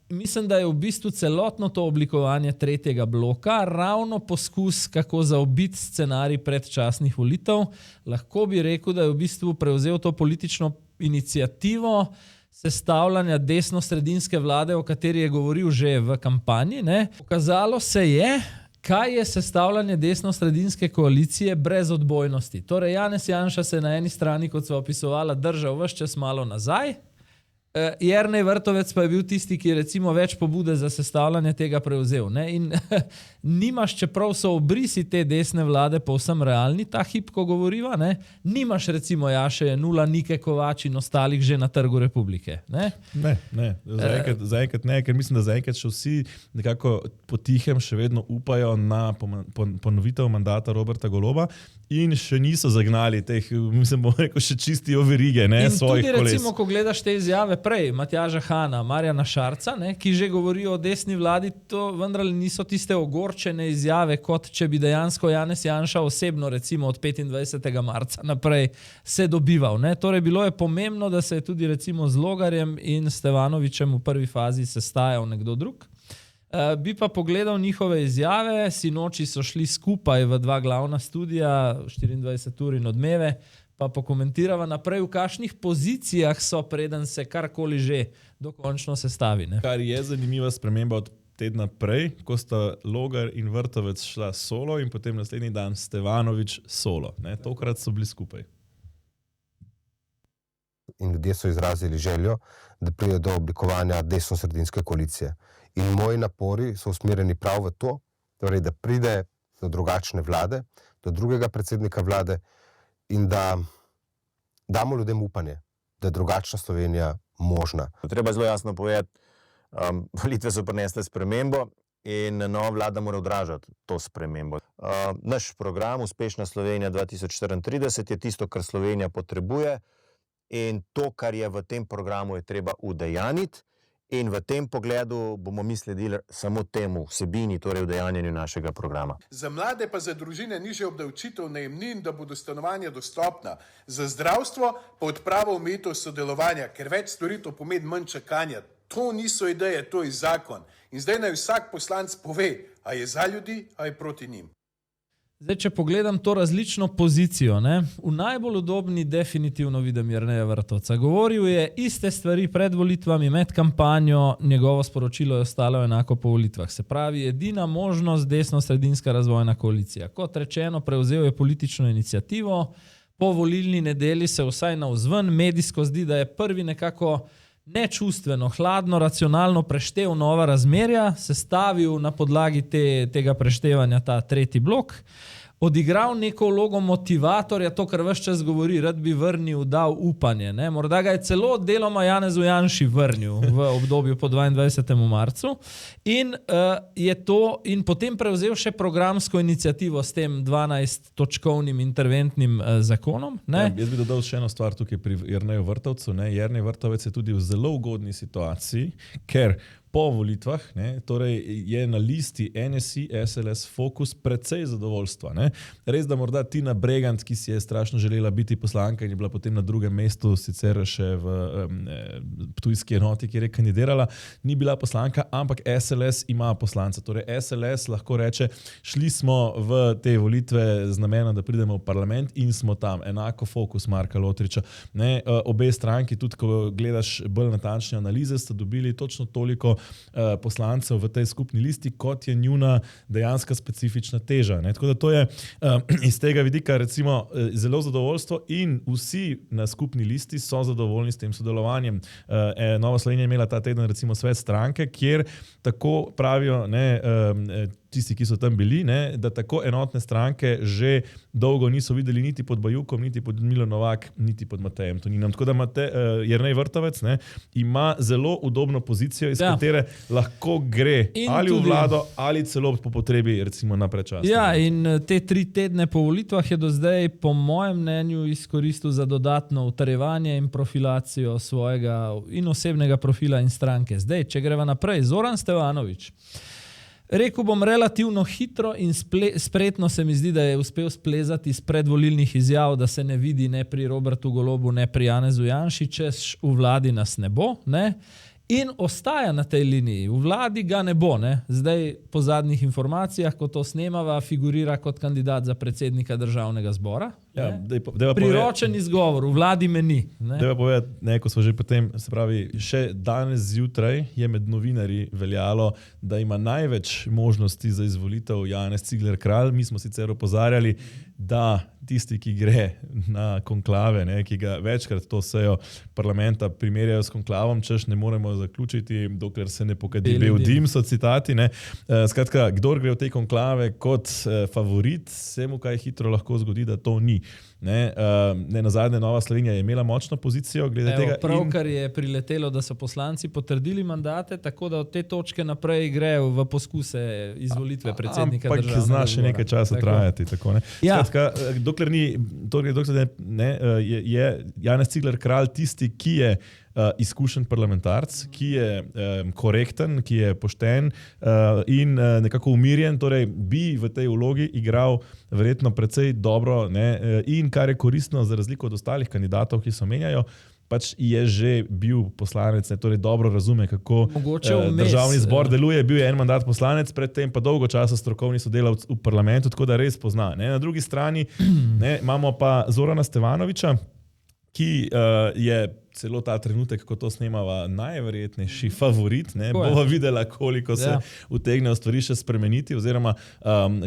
Mislim, da je v bistvu celotno to oblikovanje tretjega bloka ravno poskus, kako zaobiti scenarij predčasnih volitev. Lahko bi rekel, da je v bistvu prevzel to politično iniciativo sestavljanja desno-sredinske vlade, o kateri je govoril že v kampanji. Pokazalo se je, kaj je sestavljanje desno-sredinske koalicije brez odbojnosti. Torej, Janez Janša se na eni strani, kot sva opisovala, držal ves čas malo nazaj, Jernej Vrtovec pa je bil tisti, ki je recimo več pobude za sestavljanje tega prevzel. In nimaš, čeprav so obrisi te desne vlade povsem realni, ta hip, ko govoriva, nimaš recimo Jaše Nula, Nike Kovač in ostalih že na Trgu Republike. Ne. Zaenkrat ne, ker mislim, da zaenkrat še vsi nekako potihem še vedno upajo na ponovitev mandata Roberta Goloba in še niso zagnali teh, mislim, bom rekel, še čistijo verige, svojih koles. In tudi recimo, ko gledaš te izjave prej, Matjaža Hana, Marjana Šarca, ki že govorijo o desni vladi, to vendar niso tiste ogorčene izjave, kot če bi dejansko Janez Janša osebno recimo od 25. marca naprej se dobival. Torej, bilo je pomembno, da se je tudi recimo z Logarjem in Stevanovičem v prvi fazi sestajal nekdo drug. Bi pa pogledal njihove izjave, sinoči so šli skupaj v 2 glavna studija, 24 ur in Odmeve, pa pokomentirava naprej, v kakšnih pozicijah so, preden se karkoli že dokončno sestavi. Kar je zanimiva sprememba od tedna prej, ko sta Logar in Vrtovec šla solo in potem naslednji dan Stevanovič solo. Tokrat so bili skupaj. In ljudje so izrazili željo, da pride do oblikovanja desno-sredinske koalicije. In moji napori so usmerjeni prav v to, torej, da pride do drugačne vlade, do drugega predsednika vlade in da damo ljudem upanje, da je drugačna Slovenija možna. Treba zelo jasno povedati, volitve so prinesle spremembo in nova vlada mora odražati to spremembo. Naš program Uspešna Slovenija 2034 je tisto, kar Slovenija potrebuje in to, kar je v tem programu, je treba udejaniti. In v tem pogledu bomo mi sledili samo temu vsebini, torej udejanjenju našega programa. Za mlade pa za družine nižja obdavčitev najemnin, da bodo stanovanja dostopna. Za zdravstvo pa odprava omejitev sodelovanja, ker več storitev pomeni manj čakanja. To niso ideje, to je zakon. In zdaj naj vsak poslanec pove, a je za ljudi, a je proti njim. Zdaj, če pogledam to različno pozicijo, v najbolj udobni definitivno vidim Jerneja Vrtovca. Govoril je iste stvari pred volitvami, med kampanjo, njegovo sporočilo je ostalo enako po volitvah. Se pravi, edina možnost desno-sredinska razvojna koalicija. Kot rečeno, prevzel je politično iniciativo, po volilni nedelji se vsaj navzven medijsko zdi, da je prvi nekako nečustveno, hladno, racionalno preštel nova razmerja, sestavil na podlagi tega preštevanja ta tretji blok, odigral neko vlogo motivatorja, to, kar ves čas govori, rad bi vrnil, dal upanje. Morda ga je celo deloma Janezu Janši vrnil v obdobju po 22. marcu in potem prevzel še programsko inicijativo s tem 12-točkovnim interventnim zakonom. Jaz bi dodal še eno stvar tukaj pri Jerneju Vrtovcu. Jernej Vrtovec je tudi v zelo ugodni situaciji, ker po volitvah, ne, torej je na listi NSI, SLS, Fokus precej zadovoljstva. Ne. Res, da morda Tina Bregant, ki si je strašno želela biti poslanka in je bila potem na drugem mestu, sicer še v ptujski enoti, kjer je kandidirala, ni bila poslanka, ampak SLS ima poslanca. Torej SLS lahko reče, šli smo v te volitve z namenom, da pridemo v parlament in smo tam. Enako Fokus Marka Lotriča. Ne, obe stranki, tudi ko gledaš bolj natančne analize, sta dobili točno toliko poslancev v tej skupni listi, kot je njuna dejanska specifična teža. Ne. Tako da to je iz tega vidika recimo zelo zadovoljstvo in vsi na skupni listi so zadovoljni s tem sodelovanjem. Nova Slovenija je imela ta teden recimo svet stranke, kjer tako pravijo tisti, ki so tam bili, ne, da tako enotne stranke že dolgo niso videli niti pod Bajukom, niti pod Milo Novak, niti pod Matejem Toninom. Tako da Jernej Vrtovec ima zelo udobno pozicijo, iz katere lahko gre in ali tudi v vlado, ali celo po potrebi recimo na predčasno. Ja, in te 3 tedne po volitvah je do zdaj po mojem mnenju izkoristil za dodatno utrjevanje in profilacijo svojega in osebnega profila in stranke. Zdaj, če greva naprej, Zoran Stevanović. Rekel bom relativno hitro in spretno se mi zdi, da je uspel splezati iz predvolilnih izjav, da se ne vidi ne pri Robertu Golobu, ne pri Janezu Janši, češ v vladi nas ne bo, ne? In ostaja na tej liniji. V vladi ga ne bo, ne? Zdaj po zadnjih informacijah, ko to snemava, figurira kot kandidat za predsednika državnega zbora. Ja, priročen izgovor, v vladi me ni. Dejva povedati, ko smo že potem, se pravi, še danes zjutraj je med novinarji veljalo, da ima največ možnosti za izvolitev Janez Cigler Kralj. Mi smo sicer opozarjali, da tisti, ki gre na konklave, ki ga večkrat to sejo parlamenta primerjajo s konklavom, češ ne moremo zaključiti, dokler se ne pokadi bel dim, so citati. Skratka, kdor gre v te konklave kot favorit, se mu kaj hitro lahko zgodi, da to ni. Nazadnje Nova Slovenija je imela močno pozicijo glede tega. Pravkar je priletelo, da so poslanci potrdili mandate, tako da od te točke naprej grejo v poskuse izvolitve predsednika državnega zbora. Ampak zna še nekaj časa trajati. Tako, Skratka, dokler je Janez Cigler Kralj tisti, ki je izkušen parlamentarc, ki je korekten, ki je pošten in nekako umirjen, torej bi v tej vlogi igral verjetno precej dobro, in kar je koristno za razliko od ostalih kandidatov, ki se omenjajo, pač je že bil poslanec, torej dobro razume, kako državni zbor deluje, bil je en mandat poslanec, predtem pa dolgo časa strokovni sodelavec v parlamentu, tako da res pozna. Na drugi strani imamo pa Zorana Stevanovića, ki je celo ta trenutek, ko to snemava, najverjetnejši favorit. Bova videla, koliko se utegnejo stvari še spremeniti, oziroma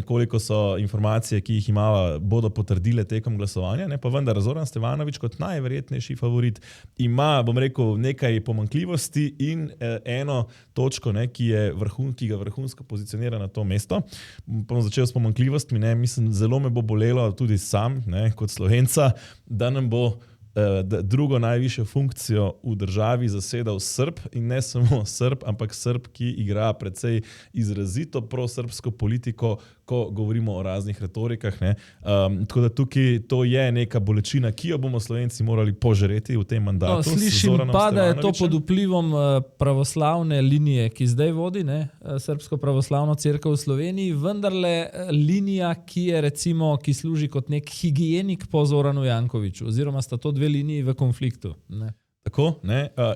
koliko so informacije, ki jih imava, bodo potrdile tekom glasovanja. Pa vendar Zoran Stevanović kot najverjetnejši favorit ima, bom rekel, nekaj pomanjkljivosti in eno točko, ki ga vrhunsko pozicionira na to mesto. Bom začel s pomanjkljivostmi. Mislim, zelo me bo bolelo tudi sam, kot Slovenca, da nam bo drugo najvišjo funkcijo v državi zasedal Srb, in ne samo Srb, ampak Srb, ki igra precej izrazito prosrbsko politiko, ko govorimo o raznih retorikah. Tako da tukaj to je neka bolečina, ki jo bomo Slovenci morali požreti v tem mandatu. Slišim pa, da je to pod vplivom pravoslavne linije, ki zdaj vodi Srbsko pravoslavno cerkev v Sloveniji, vendarle linija, ki je recimo, ki služi kot nek higienik po Zoranu Jankoviću, oziroma sta to 2 liniji v konfliktu. Tako,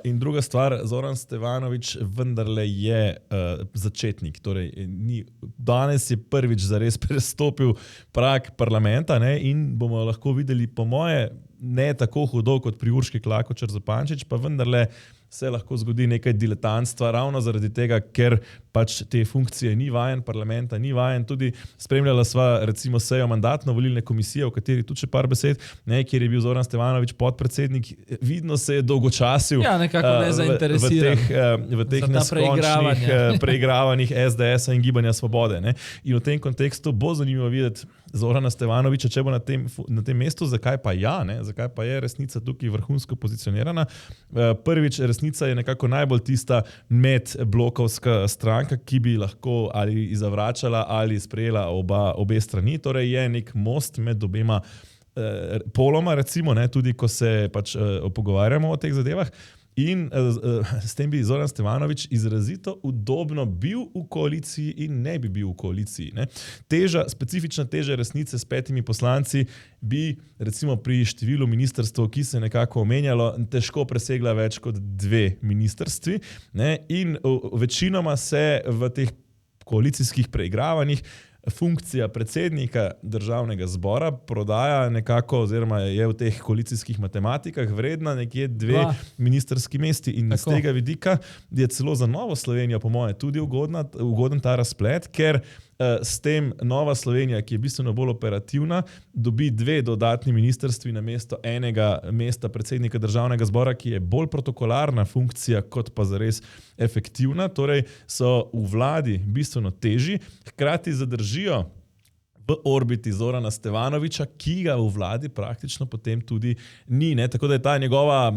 in druga stvar, Zoran Stevanović vendarle je začetnik. Torej, danes je prvič zares prestopil prag parlamenta, in bomo lahko videli, po moje, ne tako hudo kot pri Urški Klakočar Zupančič, pa vendarle se lahko zgodi nekaj diletantstva, ravno zaradi tega, ker pač te funkcije ni vajen, parlamenta ni vajen. Tudi spremljala sva recimo sejo mandatno-volilne komisije, v kateri tudi še par besed, kjer je bil Zoran Stevanović podpredsednik, vidno se je dolgočasil nekako nezainteresiran v teh neskončnih preigravanjih SDS-a in Gibanja Svobode. In v tem kontekstu bo zanimivo videti Zorana Stevanovića, če bo na tem mestu, zakaj pa zakaj pa je resnica tukaj vrhunsko pozicionirana. Prvič, resnica je nekako najbolj tista medblokovska stranka, ki bi lahko ali zavračala ali sprejela obe strani. Torej je nek most med obema poloma, recimo, tudi ko se pač pogovarjamo o teh zadevah. in s tem bi Zoran Stevanović izrazito udobno bil v koaliciji in ne bi bil v koaliciji. Ne. Specifična teža resnice s 5 poslanci bi recimo pri številu ministrstv, ki se je nekako omenjalo, težko presegla več kot 2 ministrstvi, ne, in večinoma se v teh koalicijskih preigravanjih funkcija predsednika državnega zbora prodaja nekako, oziroma je v teh koalicijskih matematikah vredna nekje 2 ministrski mesti in iz tega vidika je celo za Novo Slovenijo po moje tudi ugoden ta razplet, ker s tem Nova Slovenija, ki je bistveno bolj operativna, dobi 2 dodatni ministrstvi na mesto enega mesta predsednika državnega zbora, ki je bolj protokolarna funkcija kot pa zares efektivna, torej so v vladi bistveno težji, hkrati zadržijo v orbiti Zorana Stevanovića, ki ga v vladi praktično potem tudi ni. Ne? Tako da je ta njegova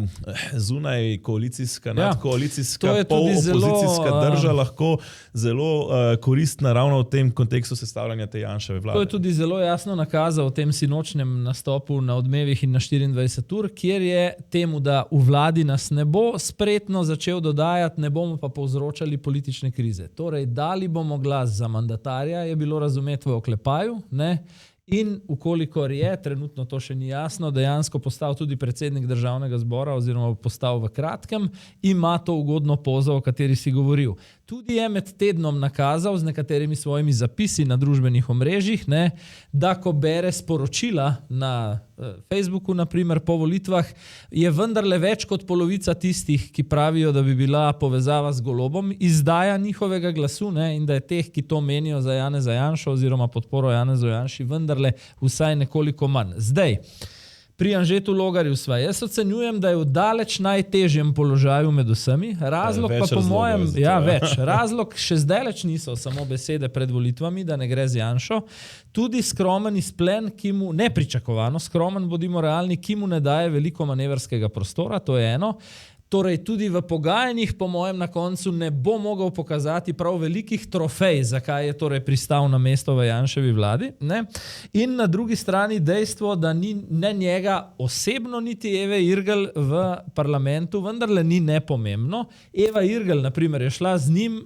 zunaj koalicijska, nadkoalicijska, polopozicijska drža lahko zelo koristna ravno v tem kontekstu sestavljanja te Janševe vlade. To je tudi zelo jasno nakazal v tem sinočnem nastopu na Odmevih in na 24 ur, kjer je temu, da v vladi nas ne bo spretno začel dodajati, ne bomo pa povzročali politične krize. Torej, dali bomo glas za mandatarja, je bilo razumeti v oklepaju, ne? In ukolikor je, trenutno to še ni jasno, dejansko postal tudi predsednik državnega zbora oziroma postal v kratkem, ima to ugodno pozo, o kateri si govoril. Tudi je med tednom nakazal z nekaterimi svojimi zapisi na družbenih omrežjih, ne, da ko bere sporočila na Facebooku, naprimer po volitvah, je vendarle več kot polovica tistih, ki pravijo, da bi bila povezava z Golobom, izdaja njihovega glasu, ne, in da je teh, ki to menijo za Janeza Janšo oziroma podporo Janezu Janši, vendarle vsaj nekoliko manj. Zdaj, pri Anžetu Logarju sva. Jaz ocenjujem, da je v daleč najtežjem položaju med vsemi. Razlog pa po mojem, razlog še zdaleč niso samo besede pred volitvami, da ne gre z Janšo. Tudi skromen izplen, ki mu, nepričakovano skromen, bodimo realni, ki mu ne daje veliko manevrskega prostora, to je eno. Torej tudi v pogajanjih, po mojem, na koncu ne bo mogel pokazati prav velikih trofej, zakaj je torej pristal na mesto v Janševi vladi. Ne? In na drugi strani dejstvo, da ni ne njega osebno, niti Eve Irgl v parlamentu, vendarle ni nepomembno. Eva Irgl, na primer, je šla z njim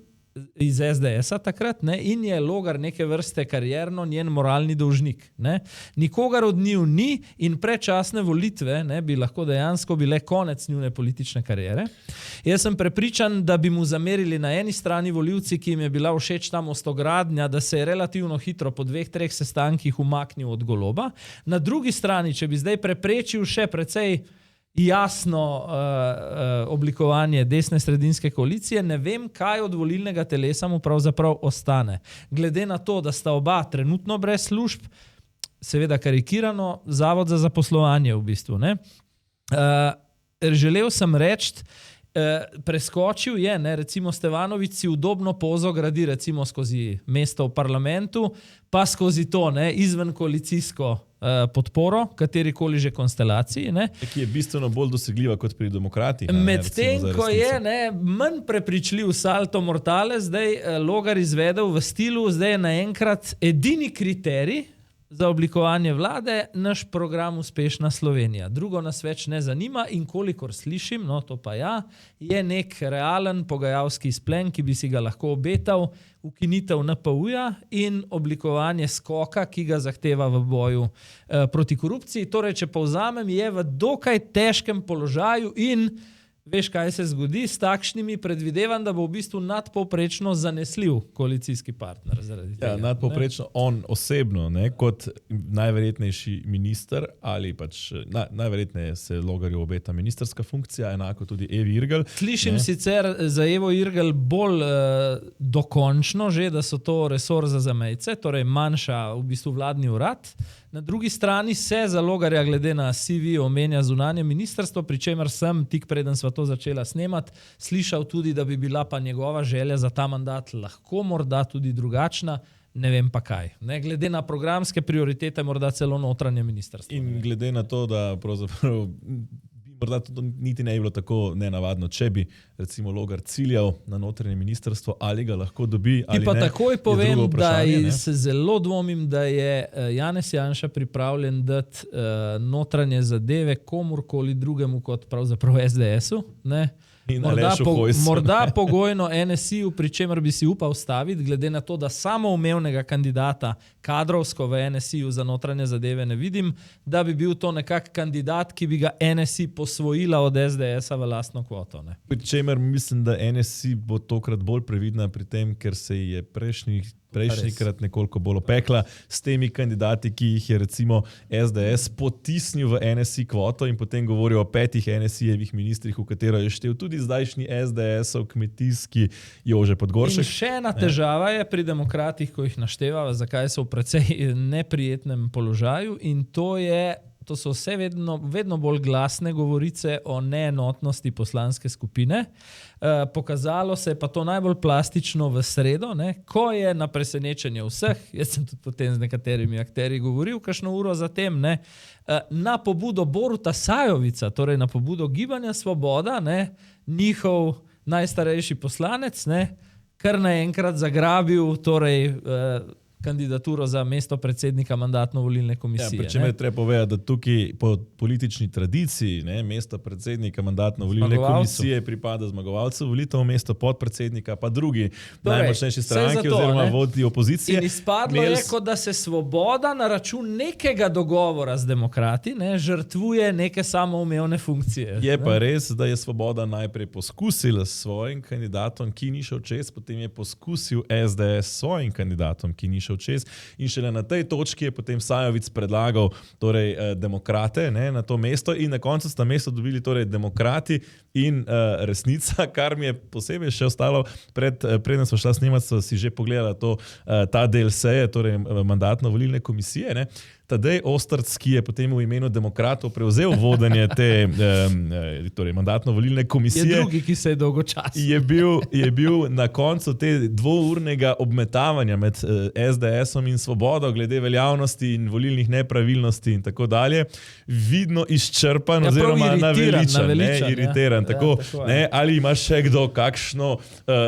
iz SDS-a takrat, ne, in je Logar neke vrste karierno njen moralni dolžnik. Ne. Nikogar od njiju ni in predčasne volitve, ne, bi lahko dejansko bile konec njune politične kariere. Jaz sem prepričan, da bi mu zamerili na eni strani volivci, ki jim je bila všeč ta mostogradnja, da se je relativno hitro po 2-3 sestankih umaknil od Goloba. Na drugi strani, če bi zdaj preprečil še precej jasno oblikovanje desne sredinske koalicije, ne vem, kaj od volilnega telesa mu pravzaprav ostane. Glede na to, da sta oba trenutno brez služb, seveda karikirano, zavod za zaposlovanje v bistvu. Ne? Želel sem reči, preskočil je, ne, recimo Stevanović si udobno pozo gradi recimo skozi mesto v parlamentu, pa skozi to, ne, izven koalicijsko podporo, katerikoli že konstelaciji. Ne. Ki je bistveno bolj dosegljiva kot pri demokratih. Medtem, ko je manj prepričljiv salto mortale, zdaj Logar izvedel v stilu, zdaj je naenkrat edini kriterij za oblikovanje vlade naš program Uspešna Slovenija. Drugo nas več ne zanima in kolikor slišim, no to pa ja, je nek realen pogajalski izplen, ki bi si ga lahko obetal, ukinitev NPU-ja in oblikovanje skoka, ki ga zahteva v boju proti korupciji. Torej, če povzamem, je v dokaj težkem položaju in veš, kaj se zgodi s takšnimi, predvidevam, da bo v bistvu nadpovprečno zanesljiv koalicijski partner. Ja, nadpovprečno on osebno, ne, kot najverjetnejši minister ali pač najverjetneje se Logarju obeta ministerska funkcija, enako tudi Evi Irgl. Slišim sicer za Evo Irgl bolj dokončno že, da so to resor za zamejce, torej manjša v bistvu vladni urad. Na drugi strani se za Logarja glede na CV omenja zunanje ministrstvo, pri čemer sem, tik preden sva to začela snemati, slišal tudi, da bi bila pa njegova želja za ta mandat lahko morda tudi drugačna, ne vem pa kaj. Ne, glede na programske prioritete morda celo notranje ministrstvo. In glede na to, da pravzaprav bi Morda to niti ne bi bilo tako nenavadno, če bi recimo Logar ciljal na notranje ministrstvo, ali ga lahko dobi ali ne. Ti pa takoj povem, da ne? se zelo dvomim, da je Janez Janša pripravljen dati notranje zadeve komurkoli drugemu kot pravzaprav SDS-u. Morda pogojno NSI-u, pri čemer bi si upal staviti, glede na to, da samoumevnega kandidata kadrovsko v NSI-u za notranje zadeve ne vidim, da bi bil to nekak kandidat, ki bi ga NSI posvojila od SDS-a v lastno kvoto. Ne? Pri čemer mislim, da NSI bo tokrat bolj previdna pri tem, ker se je prejšnjikrat nekoliko bolj opekla s temi kandidati, ki jih je recimo SDS potisnil v NSI kvoto in potem govorijo o 5 NSI-jevih ministrih, v katero je štel tudi zdajšnji SDS-ov kmetijski Jože Podgoršek. In še ena težava je pri demokratih, ko jih našteva, zakaj so v precej neprijetnem položaju, in to so vse vedno bolj glasne govorice o neenotnosti poslanske skupine. Pokazalo se je pa to najbolj plastično v sredo, ko je na presenečenje vseh, jaz sem tudi potem z nekaterimi akterji govoril, kakšno uro zatem, na pobudo Boruta Sajovica, torej na pobudo Gibanja Svoboda, njihov najstarejši poslanec, kar naenkrat zagrabil kandidaturo za mesto predsednika mandatno-volilne komisije. Pri čemer je treba povedati, da tukaj po politični tradiciji mesto predsednika mandatno-volilne komisije pripada zmagovalcu volitev, mesto podpredsednika pa drugi najmočnejši stranki oziroma vodji opozicije. In izpadlo je, kot da se Svoboda na račun nekega dogovora z demokrati žrtvuje neke samoumevne funkcije. Je pa res, da je Svoboda najprej poskusila s svojim kandidatom, ki ni šel čez, potem je poskusil SDS s svojim kandidatom, ki ni šel čez, in šele na tej točki je potem Sajovic predlagal demokrate na to mesto in na koncu sta mesto dobili demokrati in Resnica, kar mi je posebej še ostalo, preden smo šla snemati, so si že pogledala ta del seje, mandatno-volilne komisije, Tadej Ostrc, ki je potem v imenu demokratov prevzel vodenje te mandatno-volilne komisije. Je drugi, ki se je dolgočasno. Je bil na koncu te dvournega obmetavanja med SDS-om in Svobodo glede veljavnosti in volilnih nepravilnosti in tako dalje, vidno izčrpan oziroma naveličan, iritiran. Ali ima še kdo kakšno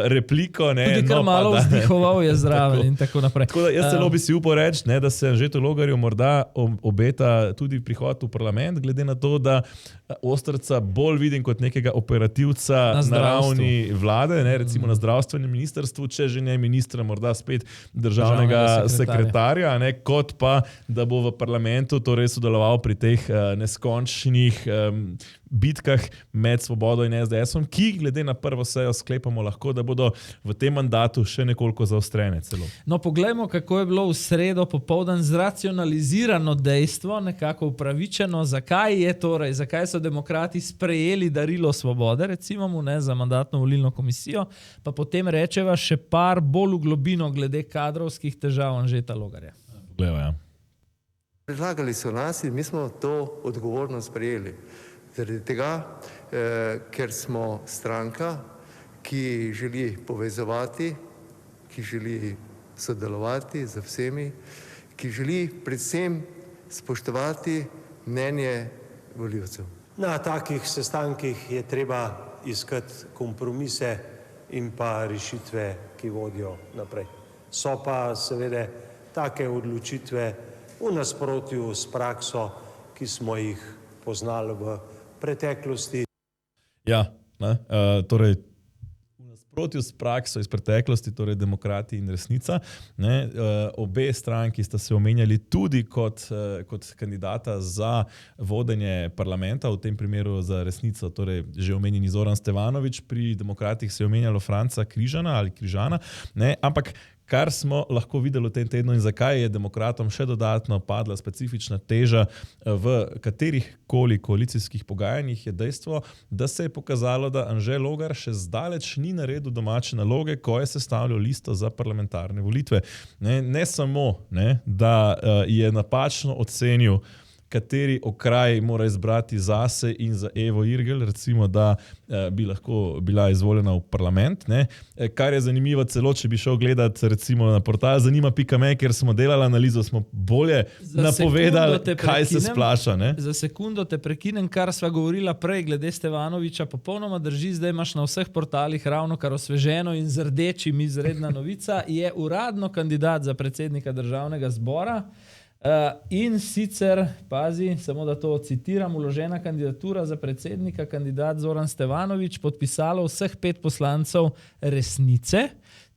repliko? Tudi kar malo vzdihoval je zraven in tako naprej. Tako da jaz celo bi si upal reči, da se Anžetu Logarju morda obeta tudi prihod v parlament, glede na to, da Ostrca bolj vidim kot nekega operativca na ravni vlade, recimo na zdravstvenem ministrstvu, če že ne ministra, morda spet državnega sekretarja, kot pa, da bo v parlamentu sodeloval pri teh neskončnih bitkah med Svobodo in SDS-om, ki glede na prvo sejo sklepamo lahko, da bodo v tem mandatu še nekoliko zaostrene celo. No, poglejmo, kako je bilo v sredo popoldan zracionalizirano dejstvo, nekako upravičeno, zakaj so demokrati sprejeli darilo Svobode, recimo za mandatno-volilno komisijo, pa potem rečeva še par bolj v globino glede kadrovskih težav Anžeta Logarja. Predlagali so nas in mi smo to odgovornost sprejeli. Zaradi tega, ker smo stranka, ki želi povezovati, ki želi sodelovati z vsemi, ki želi predvsem spoštovati mnenje volivcev. Na takih sestankih je treba iskati kompromise in pa rešitve, ki vodijo naprej. So pa seveda take odločitve v nasprotju s prakso, ki smo jih poznali v preteklosti. Ja, torej v nasprotju s prakso iz preteklosti, torej demokrati in Resnica. Obe stranki sta se omenjali tudi kot kandidata za vodenje parlamenta, v tem primeru za Resnico, torej že omenjeni Zoran Stevanovič, pri demokratih se je omenjalo Franca Križana, ampak kar smo lahko videli v tem tednu in zakaj je demokratom še dodatno padla specifična teža v katerihkoli koalicijskih pogajanjih, je dejstvo, da se je pokazalo, da Anže Logar še zdaleč ni naredil domače naloge, ko je sestavljal listo za parlamentarne volitve. Ne samo, da je napačno ocenil kateri okraj mora izbrati zase in za Evo Irgl, recimo, da bi lahko bila izvoljena v parlament. Ne? Kar je zanimivo celo, če bi šel gledati recimo na portal zanima.me, ker smo delali analizo, smo bolje napovedali, kaj se splaša. Ne? Za sekundo te prekinem, kar sva govorila prej glede Stevanoviča, popolnoma drži, zdaj imaš na vseh portalih ravno kar osveženo in z rdečim izredna novica, je uradno kandidat za predsednika Državnega zbora. In sicer, pazi, samo da to citiram, vložena kandidatura za predsednika, kandidat Zoran Stevanovič, podpisalo vseh 5 poslancev Resnice,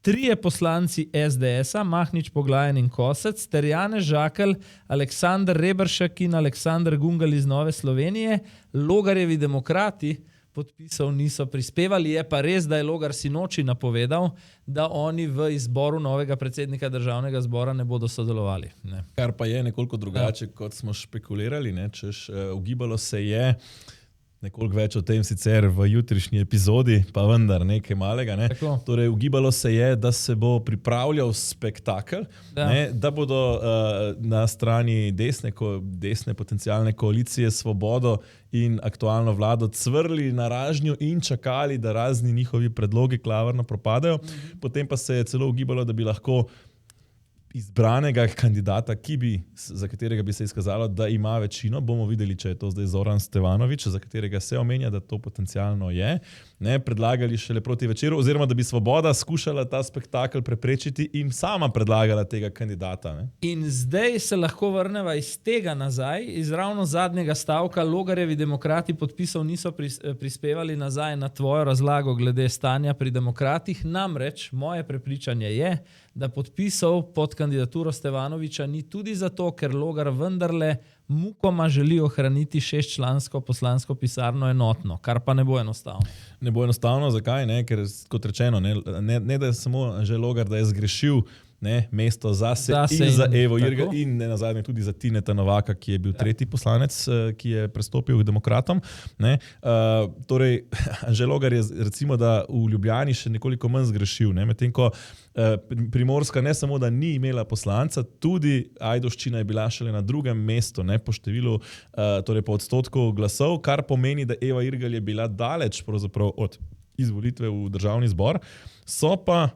3 poslanci SDS-a, Mahnič, Poglajen in Kosec, ter Janez Žakelj, Aleksander Reberšek in Aleksander Gungal iz Nove Slovenije. Logarjevi demokrati podpisov niso prispevali, je pa res, da je Logar sinoči napovedal, da oni v izboru novega predsednika Državnega zbora ne bodo sodelovali. Ne. Kar pa je nekoliko drugače, kot smo špekulirali, ne? Češ, ugibalo se je, nekoliko več o tem sicer v jutrišnji epizodi, pa vendar nekaj malega. Ne? Torej, ugibalo se je, da se bo pripravljal spektakel, da bodo na strani desne potencialne koalicije Svobodo in aktualno vlado cvrli na ražnju in čakali, da razni njihovi predlogi klavrno propadajo. Potem pa se je celo ugibalo, da bi lahko izbranega kandidata, za katerega bi se izkazalo, da ima večino. Bomo videli, če je to zdaj Zoran Stevanovič, za katerega se omenja, da to potencialno je. Ne, predlagali šele proti večeru, oziroma da bi Svoboda skušala ta spektakel preprečiti in sama predlagala tega kandidata. Ne. In zdaj se lahko vrneva iz tega nazaj, iz ravno zadnjega stavka. Logarjevi demokrati podpisov niso prispevali nazaj na tvojo razlago glede stanja pri demokratih. Namreč, moje prepričanje je, da podpisov pod kandidaturo Stevanoviča ni tudi zato, ker Logar vendarle mukoma želi ohraniti 6-člansko poslansko pisarno enotno, kar pa ne bo enostavno. Ne bo enostavno, zakaj? Ne? Ker, kot rečeno, ne da je samo že Logar, da je zgrešil mesto zase in za Evo Irgl in ne nazadnje tudi za Tineta Novaka, ki je bil tretji poslanec, ki je prestopil k demokratom. Torej, Anže Logar je recimo, da v Ljubljani še nekoliko manj zgrešil, medtem ko Primorska ne samo, da ni imela poslanca, tudi Ajdovščina je bila šele na drugem mestu, po številu, torej po odstotku glasov, kar pomeni, da Eva Irgl je bila daleč pravzaprav od izvolitve v Državni zbor. So pa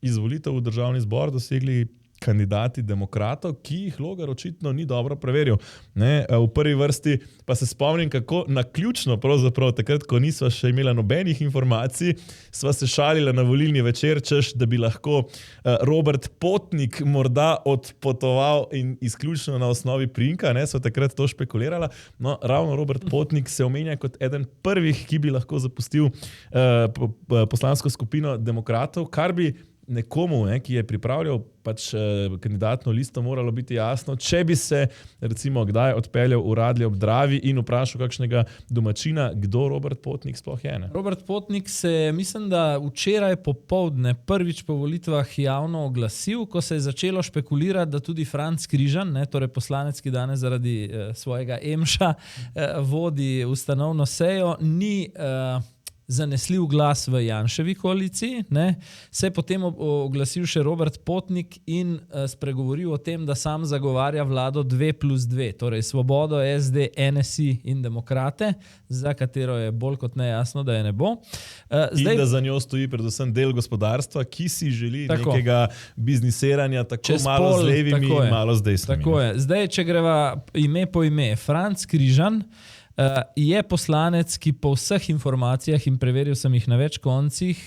izvolitev v Državni zbor dosegli kandidati demokratov, ki jih Logar očitno ni dobro preveril. V prvi vrsti pa se spomnim, kako naključno pravzaprav takrat, ko nisva še imela nobenih informacij, sva se šalila na volilni večer, češ, da bi lahko Robert Potnik morda odpotoval in izključno na osnovi priimka, sva takrat to špekulirala. No, ravno Robert Potnik se omenja kot eden prvih, ki bi lahko zapustil poslansko skupino demokratov, kar bi nekomu, ki je pripravljal kandidatno listo, moralo biti jasno, če bi se recimo kdaj odpeljal v Radlje ob Dravi in vprašal kakšnega domačina, kdo Robert Potnik sploh je. Robert Potnik se je, mislim, da včeraj popoldne prvič po volitvah javno oglasil, ko se je začelo špekulirati, da tudi Franc Križan, torej poslanec, ki danes zaradi svojega emša vodi ustanovno sejo, ni zanesljiv glas v Janševi koaliciji, se je potem oglasil še Robert Potnik in spregovoril o tem, da sam zagovarja vlado 2+2, torej Svobodo, SD, NSI in demokrate, za katero je bolj kot nejasno, da je ne bo. In da za njo stoji predvsem del gospodarstva, ki si želi nekega biznisiranja tako malo z levimi in malo z desnimi. Tako je. Zdaj, če greva ime po ime, Franc Križan je poslanec, ki po vseh informacijah, in preveril sem jih na več koncih,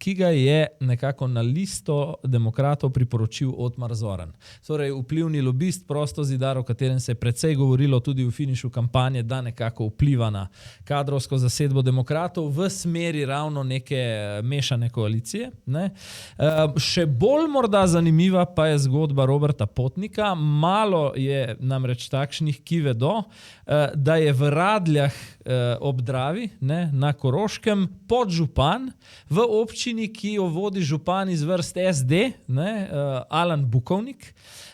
ki ga je nekako na listo demokratov priporočil Otmar Zoran. Torej, vplivni lobist, prostozidar, o katerem se je precej govorilo tudi v finišu kampanje, da nekako vpliva na kadrovsko zasedbo demokratov v smeri ravno neke mešane koalicije. Še bolj morda zanimiva pa je zgodba Roberta Potnika. Malo je namreč takšnih, ki vedo, da je v Radljah ob Dravi, na Koroškem, podžupan v občini, ki jo vodi župan iz vrst SD, Alan Bukovnik,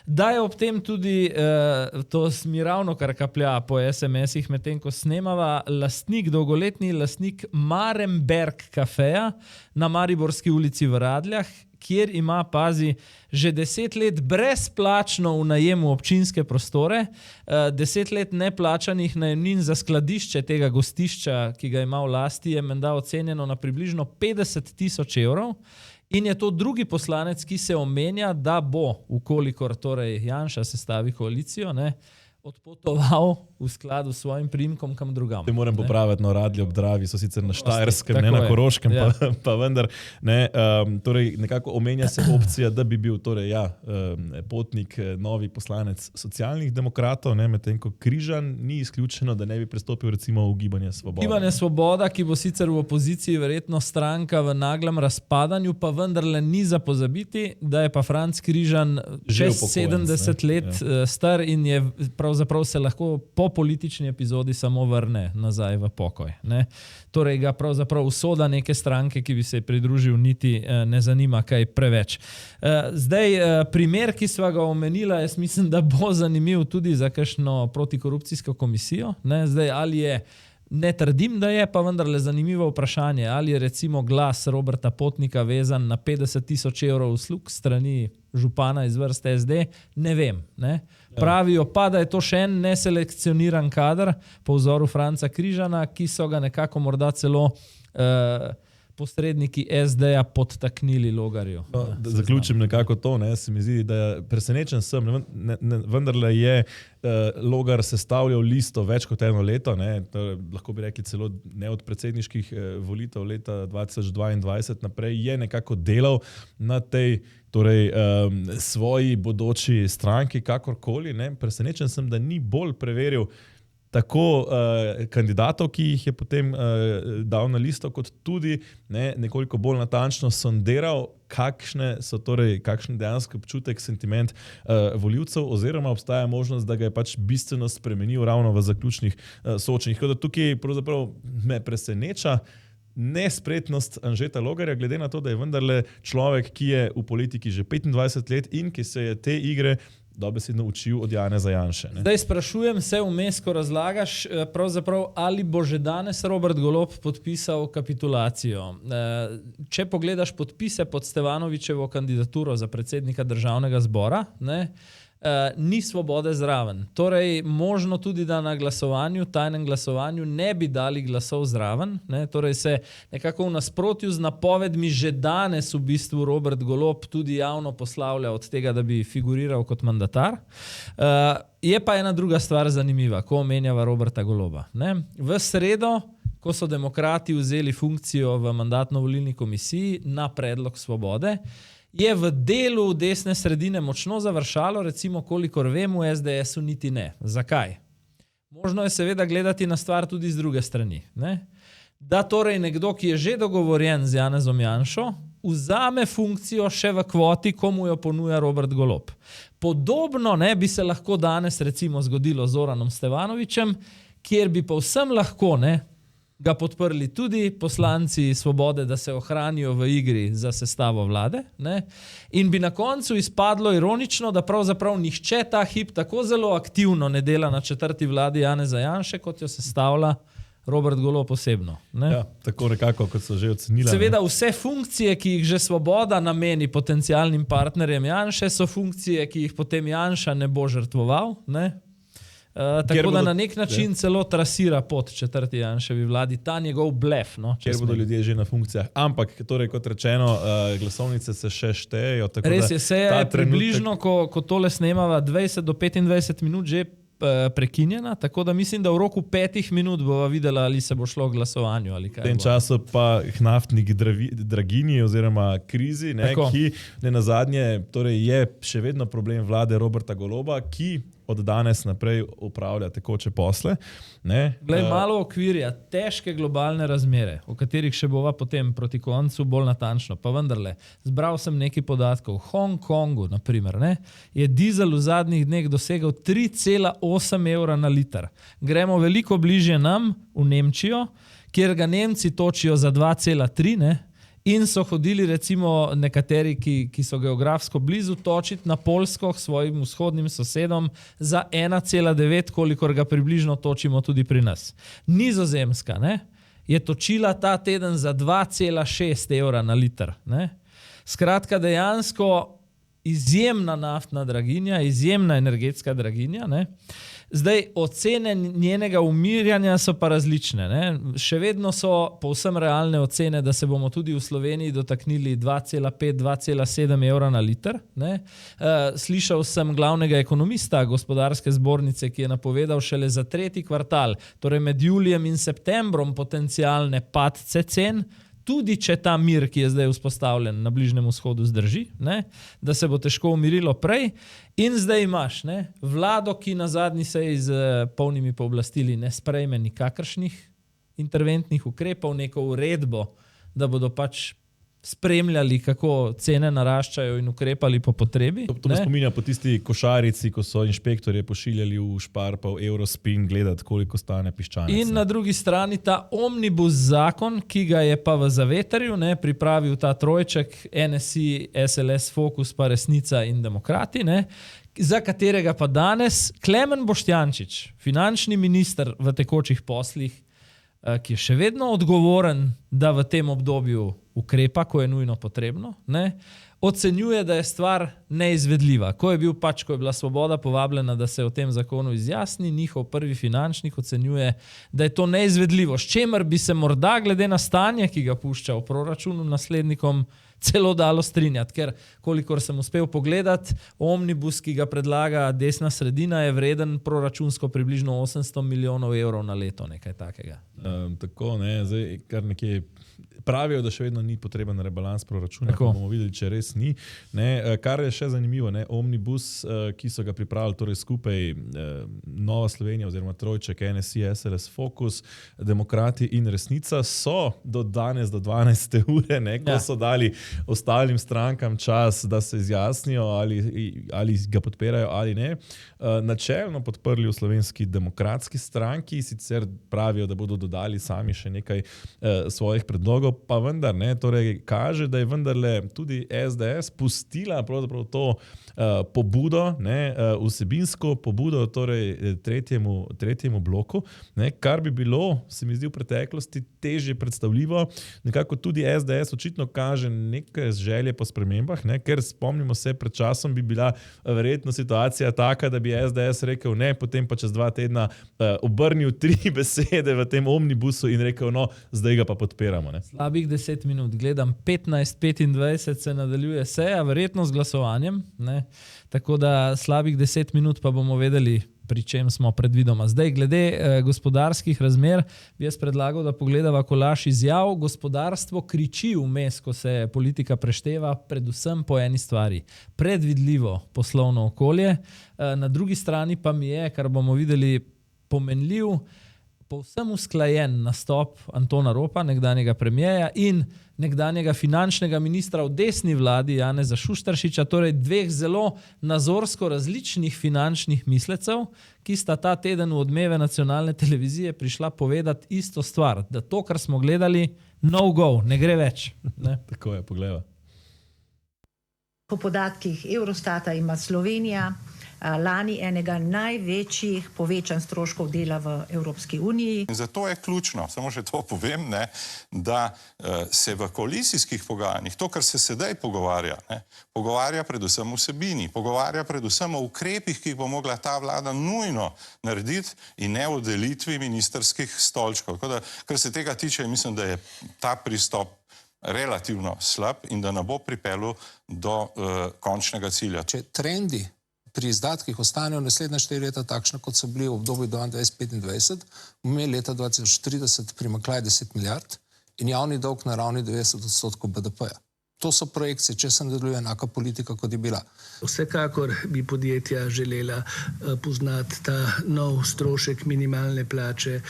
da je ob tem tudi, to mi ravno kar kaplja po SMS-ih, medtem ko snemava, dolgoletni lastnik Maremberg kafeja na Mariborski ulici v Radljah, kjer ima, pazi, že 10 let brezplačno v najemu občinske prostore, 10 let neplačanih najemnin za skladišče tega gostišča, ki ga ima v lasti, je menda ocenjeno na približno 50.000 evrov. In je to drugi poslanec, ki se omenja, da bo, ukolikor torej Janša sestavi koalicijo, ne, odpotoval v skladu s svojim priimkom kam drugam. Te moram popraviti, no, Radlji ob Dravi so sicer na Štajerskem, ne na je. Koroškem, Ja. pa vendar, ne, torej nekako omenja se opcija, da bi bil torej, potnik, novi poslanec socialnih demokratov, ne, medtem ko Križan ni izključeno, da ne bi prestopil recimo v Gibanje Svoboda. Gibanje Svoboda, ki bo sicer v opoziciji verjetno stranka v naglem razpadanju, pa vendarle ni za pozabiti, da je pa Franc Križan Že čez upokojenec, 70 let star in je pravzaprav se lahko po politični epizodi samo vrne nazaj v pokoj. Ne? Torej ga pravzaprav usoda neke stranke, ki bi se pridružil, niti ne zanima kaj preveč. Zdaj, primer, ki sva ga omenila, jaz mislim, da bo zanimiv tudi za kakšno protikorupcijsko komisijo. Ne? Zdaj, ali je, ne trdim, da je, pa vendarle zanimivo vprašanje, ali je recimo glas Roberta Potnika vezan na 50.000 evrov uslug strani župana iz vrst SD, ne vem. Ne? Pravijo pa, da je to še en neselekcioniran kader po vzoru Franca Križana, ki so ga nekako morda celo posredniki SD-ja podtaknili Logarju. No, da zaključim nekako to, ne, se mi zdi, da presenečen sem, vendarle je Logar sestavljal listo več kot eno leto, ne, lahko bi rekli celo ne od predsedniških volitev leta 2022 naprej, je nekako delal na tej torej, svoji bodoči stranki, kakorkoli. Ne. Presenečen sem, da ni bolj preveril tako kandidatov, ki jih je potem dal na listo, kot tudi nekoliko bolj natančno sondiral, kakšen dejanski občutek, sentiment volivcev, oziroma obstaja možnost, da ga je pač bistveno spremenil ravno v zaključnih soočenjih. Tako da tukaj pravzaprav me preseneča nespretnost Anžeta Logarja, glede na to, da je vendarle človek, ki je v politiki že 25 let in ki se je te igre dobesedno učil od Janeza Janše. Ne? Zdaj sprašujem se vmes, ko razlagaš, pravzaprav, ali bo že danes Robert Golob podpisal kapitulacijo. Če pogledaš podpise pod Stevanovićevo kandidaturo za predsednika Državnega zbora, ne, ni Svobode zraven. Torej, možno tudi, da na glasovanju, tajnem glasovanju ne bi dali glasov zraven. Ne? Torej se nekako v nasprotju z napovedmi že danes v bistvu Robert Golob tudi javno poslavlja od tega, da bi figuriral kot mandatar. Je pa ena druga stvar zanimiva, ko omenjava Roberta Goloba. Ne? V sredo, ko so demokrati vzeli funkcijo v mandatno-volilni komisiji na predlog Svobode, je v delu desne sredine močno završalo, recimo kolikor vem, v SDS-u niti ne. Zakaj? Možno je seveda gledati na stvar tudi z druge strani. Ne? Da torej nekdo, ki je že dogovorjen z Janezom Janšo, vzame funkcijo še v kvoti, komu jo ponuja Robert Golob. Podobno bi se lahko danes recimo zgodilo z Zoranom Stevanovićem, kjer bi povsem lahko ga podprli tudi poslanci Svobode, da se ohranijo v igri za sestavo vlade. Ne? In bi na koncu izpadlo ironično, da pravzaprav nihče ta hip tako zelo aktivno ne dela na četrti vladi Janeza Janše, kot jo sestavlja Robert Golob osebno. Ne? Ja, tako nekako, kot so že ocenili. Seveda vse funkcije, ki jih že Svoboda nameni potencialnim partnerjem Janše, so funkcije, ki jih potem Janša ne bo žrtvoval. Ne? Tako da na nek način celo trasira pot četrti Janševi vladi, ta njegov blef. No, ker bodo ljudje že na funkcijah. Ampak, torej, kot rečeno, glasovnice se še štejejo. Res je, seja je približno, ko tole snemava, 20 do 25 minut že prekinjena, tako da mislim, da v roku 5 minut bova videla, ali se bo šlo v glasovanju. Ali kaj v tem času pa naftnik draginji oziroma krizi, ki nenazadnje torej je še vedno problem vlade Roberta Goloba, ki od danes naprej upravlja tekoče posle. Glej, malo okvirja, težke globalne razmere, o katerih še bova potem proti koncu bolj natančno. Pa vendarle, zbral sem nekaj podatkov. V Hongkongu, na primer, je dizel v zadnjih dneh dosegel 3,8 evra na liter. Gremo veliko bližje nam, v Nemčijo, kjer ga Nemci točijo za 2,3, in so hodili recimo nekateri, ki so geografsko blizu, točiti na Poljsko svojim vzhodnim sosedom za 1,9, kolikor ga približno točimo tudi pri nas. Nizozemska je točila ta teden za 2,6 evra na liter. Skratka, dejansko izjemna naftna draginja, izjemna energetska draginja, ne. Zdaj, ocene njenega umirjanja so pa različne, ne. Še vedno so povsem realne ocene, da se bomo tudi v Sloveniji dotaknili 2,5–2,7 evra na liter, ne. Slišal sem glavnega ekonomista gospodarske zbornice, ki je napovedal šele za 3. kvartal, torej med julijem in septembrom potencialne padce cen, tudi če ta mir, ki je zdaj vzpostavljen na Bližnjem vzhodu, zdrži, ne, da se bo težko umirilo prej. In zdaj imaš, ne, vlado, ki na zadnji seji z polnimi pooblastili ne sprejme nikakršnih interventnih ukrepov, neko uredbo, da bodo pač spremljali, kako cene naraščajo in ukrepali po potrebi. To me spominja po tisti košarici, ko so inšpektorje pošiljali v Špar pa v Eurospin gledati, koliko stane piščanec. In na drugi strani ta omnibus zakon, ki ga je pa v zavetrju, ne, pripravil ta trojček NSI, SLS, Fokus pa Resnica in Demokrati, ne, za katerega pa danes Klemen Boštjančič, finančni minister v tekočih poslih, ki je še vedno odgovoren, da v tem obdobju ukrepa, ko je nujno potrebno, ne, ocenjuje, da je stvar neizvedljiva. Ko je bila Svoboda povabljena, da se o tem zakonu izjasni, njihov prvi finančnik ocenjuje, da je to neizvedljivo, s čemer bi se morda glede na stanje, ki ga pušča v proračunu naslednikom, celo dalo strinjati, ker kolikor sem uspel pogledati, omnibus, ki ga predlaga desna sredina, je vreden proračunsko približno 800 milijonov evrov na leto, nekaj takega. Tako, ne, zdaj kar nekje pravijo, da še vedno ni potreben rebalans proračuna, ko bomo videli, če res ni. Ne, kar je še zanimivo, ne, omnibus, ki so ga pripravili torej skupaj Nova Slovenija oziroma trojček NSI, SLS, Fokus, Demokrati in Resnica, so do danes, do 12. ure, ne, ko so dali ostalim strankam čas, da se izjasnijo, ali ga podpirajo ali ne. Načelno podprli v Slovenski demokratski stranki, sicer pravijo, da bodo dodali sami še nekaj svojih predlogov, pa vendar ne, torej kaže, da je vendarle tudi SDS pustila pravzaprav to pobudo, ne, vsebinsko pobudo, torej tretjemu bloku, ne, kar bi bilo, se mi zdi v preteklosti, težje predstavljivo. Nekako tudi SDS očitno kaže nekaj želje po spremembah, ne, ker spomnimo se, pred časom bi bila verjetno situacija taka, da bi SDS rekel ne, potem pa čez 2 tedna obrnil 3 besede v tem omnibusu in rekel, no, zdaj ga pa podpiramo. Ne. Slabih 10 minut, gledam 15:25 se nadaljuje seja, verjetno z glasovanjem, ne. Tako da slabih 10 minut pa bomo vedeli, pri čem smo predvidoma. Zdaj, glede gospodarskih razmer, bi jaz predlagal, da pogledava kolaž izjav. Gospodarstvo kriči vmes, ko se politika prešteva, predvsem po eni stvari. Predvidljivo poslovno okolje. Na drugi strani pa mi je, kar bomo videli, pomenljiv, povsem usklajen nastop Antona Ropa, nekdanjega premierja, in nekdanjega finančnega ministra v desni vladi Janeza Šuštaršiča, torej 2 zelo nazorsko različnih finančnih mislecev, ki sta ta teden v Odmeve nacionalne televizije prišla povedati isto stvar, da to, kar smo gledali, no go, ne gre več. Ne? Tako je, pogleda. Po podatkih Eurostata ima Slovenija lani enega največjih povečanj stroškov dela v Evropski uniji. In zato je ključno, samo še to povem, ne, da se v koalicijskih pogajanjih, to, kar se sedaj pogovarja, ne, pogovarja predvsem vsebini, pogovarja predvsem o ukrepih, ki jih bo mogla ta vlada nujno narediti in ne o delitvi ministerskih stolčkov. Tako da, kar se tega tiče, mislim, da je ta pristop relativno slab in da ne bo pripeljal do končnega cilja. Če trendi pri izdatkih ostanejo naslednja 4 leta takšne, kot so bili v obdobju 2022-2025, bomo imeli leta 2040 primanjkljaj 10 milijard in javni dolg na ravni 90% BDP-ja. To so projekcije, če se nadaljuje enaka politika, kot je bila. Vsekakor bi podjetja želela poznati ta nov strošek minimalne plače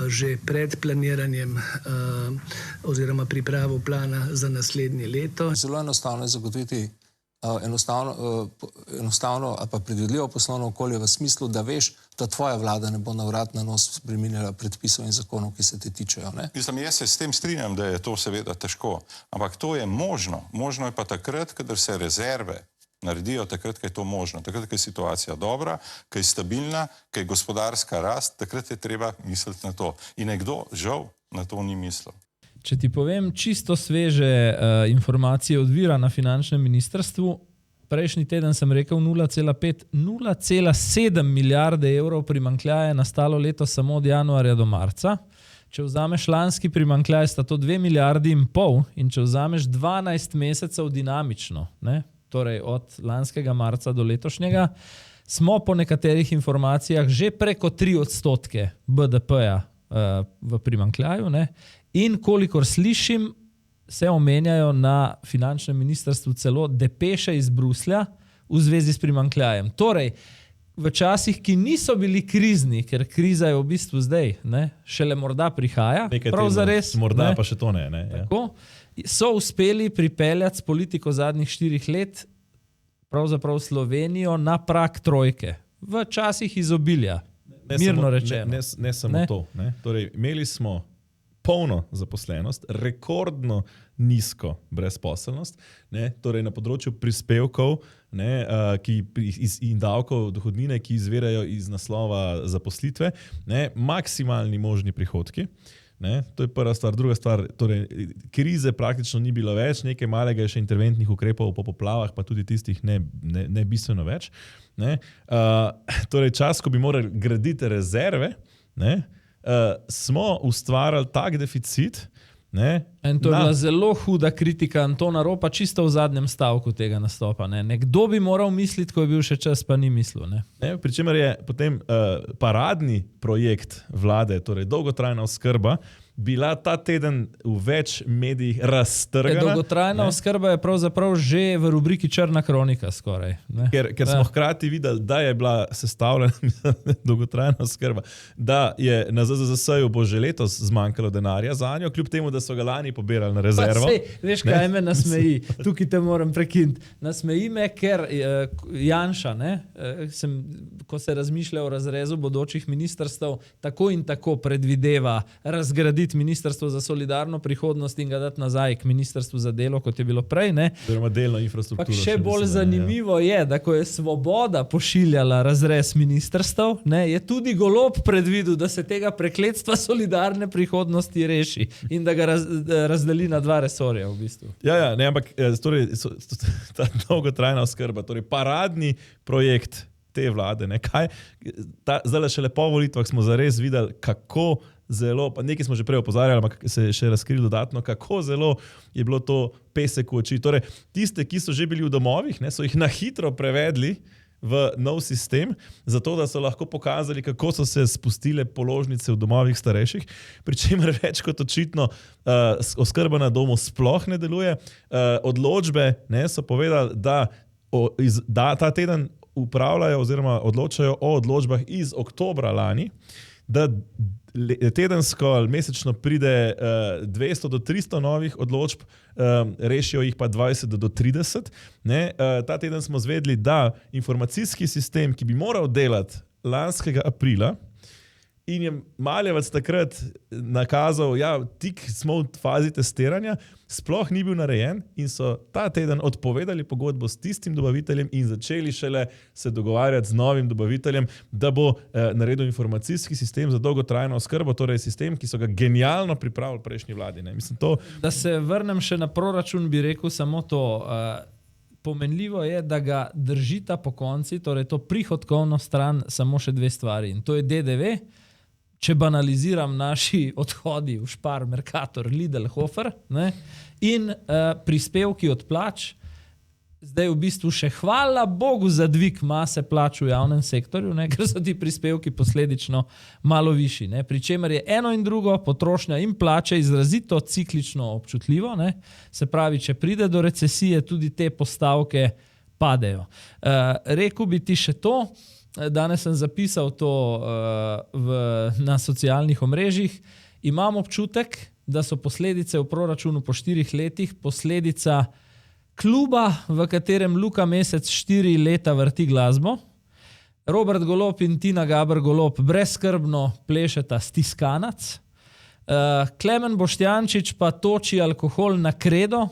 že pred planiranjem oziroma pripravo plana za naslednje leto. Zelo enostavno je zagotoviti enostavno ali pa predvidljivo poslovno okolje v smislu, da veš, da tvoja vlada ne bo na vrat na nos spreminjala predpisov in zakonov, ki se te tičejo. Ne? Mislim, jaz se s tem strinjam, da je to seveda težko, ampak to je možno. Možno je pa takrat, kadar se rezerve naredijo, takrat, ko je to možno. Takrat, ko je situacija dobra, ko je stabilna, ko je gospodarska rast, takrat je treba misliti na to. In nekdo, žal, na to ni mislil. Če ti povem čisto sveže informacije od vira na finančnem ministrstvu, prejšnji teden sem rekel 0,7 milijarde evrov primanjkljaja nastalo leto samo od januarja do marca. Če vzameš lanski primanjkljaj, sta to 2,5 milijarde in če vzameš 12 mesecev dinamično, ne, torej od lanskega marca do letošnjega, smo po nekaterih informacijah že preko 3% BDP-ja v primanjkljaju, ne, in kolikor slišim, se omenjajo na finančnem ministrstvu celo depeše iz Bruslja v zvezi s primanjkljajem. Torej, v časih, ki niso bili krizni, ker kriza je v bistvu zdaj, ne, šele morda prihaja, prav zares, morda ne, pa še to ne. Tako, so uspeli pripeljati s politiko zadnjih 4 let pravzaprav Slovenijo na prag trojke. V časih izobilja, mirno rečeno. Ne samo to. Ne. Torej, imeli smo polno zaposlenost, rekordno nizko brezposelnost, ne, torej na področju prispevkov, ne, in davkov dohodnine, ki izvirajo iz naslova zaposlitve, ne, maksimalni možni prihodki. Ne, to je prva stvar. Druga stvar, torej, krize praktično ni bilo več, nekaj malega je še interventnih ukrepov po poplavah, pa tudi tistih ne bistveno več. Ne. Torej, čas, ko bi morali graditi rezerve, ne, smo ustvarjali tak deficit. Ne, in to je bila zelo huda kritika Antona Ropa čisto v zadnjem stavku tega nastopa. Ne. Nekdo bi moral misliti, ko je bil še čas, pa ni mislil. Ne. Pričemer je potem paradni projekt vlade, torej dolgotrajna oskrba, bila ta teden v več medijih raztrgana. Dolgotrajna oskrba je pravzaprav že v rubriki Črna kronika skoraj. Ne. Ker smo hkrati videli, da je bila sestavljena dolgotrajna oskrba, da je na ZZZS-ju bo že letos zmanjkalo denarja zanjo, kljub temu, da so ga lani pobirali na rezervo. Veš, kaj me nasmeji? Tukaj te moram prekiniti. Nasmeji me, ker Janša, ne, ko se razmišlja o razrezu bodočih ministrstev, tako in tako predvideva razgraditi Ministrstvo za solidarno prihodnost in ga dati nazaj k Ministrstvu za delo, kot je bilo prej. Oziroma delno infrastrukturo. Pa še bolj zanimivo je, da ko je Svoboda pošiljala razrez ministrstev, ne, je tudi Golob predvidel, da se tega prekletstva solidarne prihodnosti reši in da ga razdeli na 2 resorja v bistvu. Ja, ne, ampak torej, ta dolgotrajna oskrba, torej paradni projekt te vlade, ne, zdaj šele po volitvah smo zares videli, kako zelo, pa nekaj smo že prej opozarjali, ampak se je še razkrili dodatno, kako zelo je bilo to pesek v oči. Torej, tiste, ki so že bili v domovih, ne, so jih na hitro prevedli v nov sistem, zato da so lahko pokazali, kako so se spustile položnice v domovih starejših, pri čemer več kot očitno oskrba na domu sploh ne deluje. Odločbe, ne, so povedali, da ta teden upravljajo oziroma odločajo o odločbah iz oktobra lani, da tedensko ali mesečno pride 200 do 300 novih odločb, rešijo jih pa 20 do 30. Ne? Ta teden smo zvedeli, da informacijski sistem, ki bi moral delati lanskega aprila, in je Maljevac takrat nakazal, ja, tik smo v fazi testiranja, sploh ni bil narejen in so ta teden odpovedali pogodbo s tistim dobaviteljem in začeli šele se dogovarjati z novim dobaviteljem, da bo naredil informacijski sistem za dolgotrajno oskrbo, torej sistem, ki so ga genialno pripravili prejšnji vladi. Ne? Mislim, to... Da se vrnem še na proračun, bi rekel samo to. Pomenljivo je, da ga držita po konci, torej to prihodkovno stran, samo še 2 stvari. In to je DDV, če banaliziram naši odhodi v Spar, Mercator, Lidl, Hofer, ne, in prispevki od plač, zdaj v bistvu še hvala Bogu za dvig mase plač v javnem sektorju, ne, ker so ti prispevki posledično malo višji. Ne, pri čemer je eno in drugo, potrošnja in plače, izrazito ciklično občutljivo. Ne, se pravi, če pride do recesije, tudi te postavke padejo. Rekel bi ti še to, danes sem zapisal to na socialnih omrežjih. Imam občutek, da so posledice v proračunu po 4 letih posledica kluba, v katerem Luka Mesec 4 leta vrti glasbo. Robert Golob in Tina Gaber Golob brezskrbno plešeta Stiskanac. Klemen Boštjančič pa toči alkohol na kredo,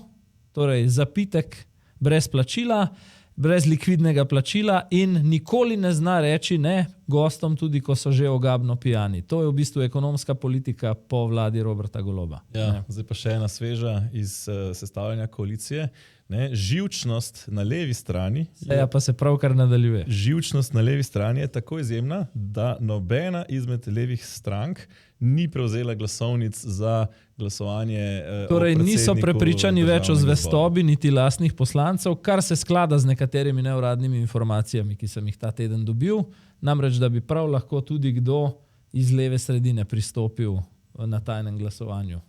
torej zapitek brez plačila, brez likvidnega plačila in nikoli ne zna reči ne, gostom, tudi ko so že ogabno pijani. To je v bistvu ekonomska politika po vladi Roberta Goloba. Ja, zdaj pa še ena sveža iz sestavljanja koalicije. Ne, živčnost na levi strani pa se pravkar nadaljuje. Živčnost na levi strani je tako izjemna, da nobena izmed levih strank ni prevzela glasovnic za glasovanje. Torej niso prepričani več o zvestobi niti lastnih poslancev, kar se sklada z nekaterimi neuradnimi informacijami, ki sem jih ta teden dobil. Namreč, da bi prav lahko tudi kdo iz leve sredine pristopil na tajnem glasovanju.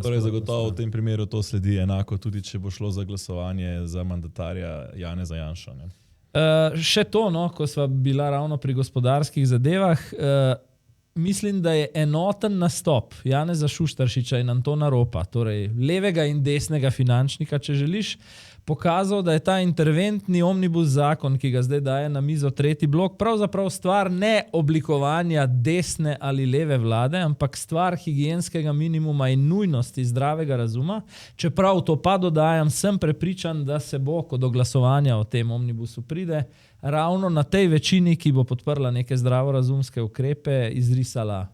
Torej zagotovo v tem primeru to sledi enako, tudi če bo šlo za glasovanje za mandatarja Janeza Janšo. Še to, ko sva bila ravno pri gospodarskih zadevah, mislim, da je enoten nastop Janeza Šuštaršiča in Antona Ropa, torej levega in desnega finančnika, če želiš, pokazal, da je ta interventni omnibus zakon, ki ga zdaj daje na mizo tretji blok, pravzaprav stvar ne oblikovanja desne ali leve vlade, ampak stvar higienskega minimuma in nujnosti zdravega razuma. Čeprav to pa dodajam, sem prepričan, da se bo, ko do glasovanja o tem omnibusu pride, ravno na tej večini, ki bo podprla neke zdravorazumske ukrepe, izrisala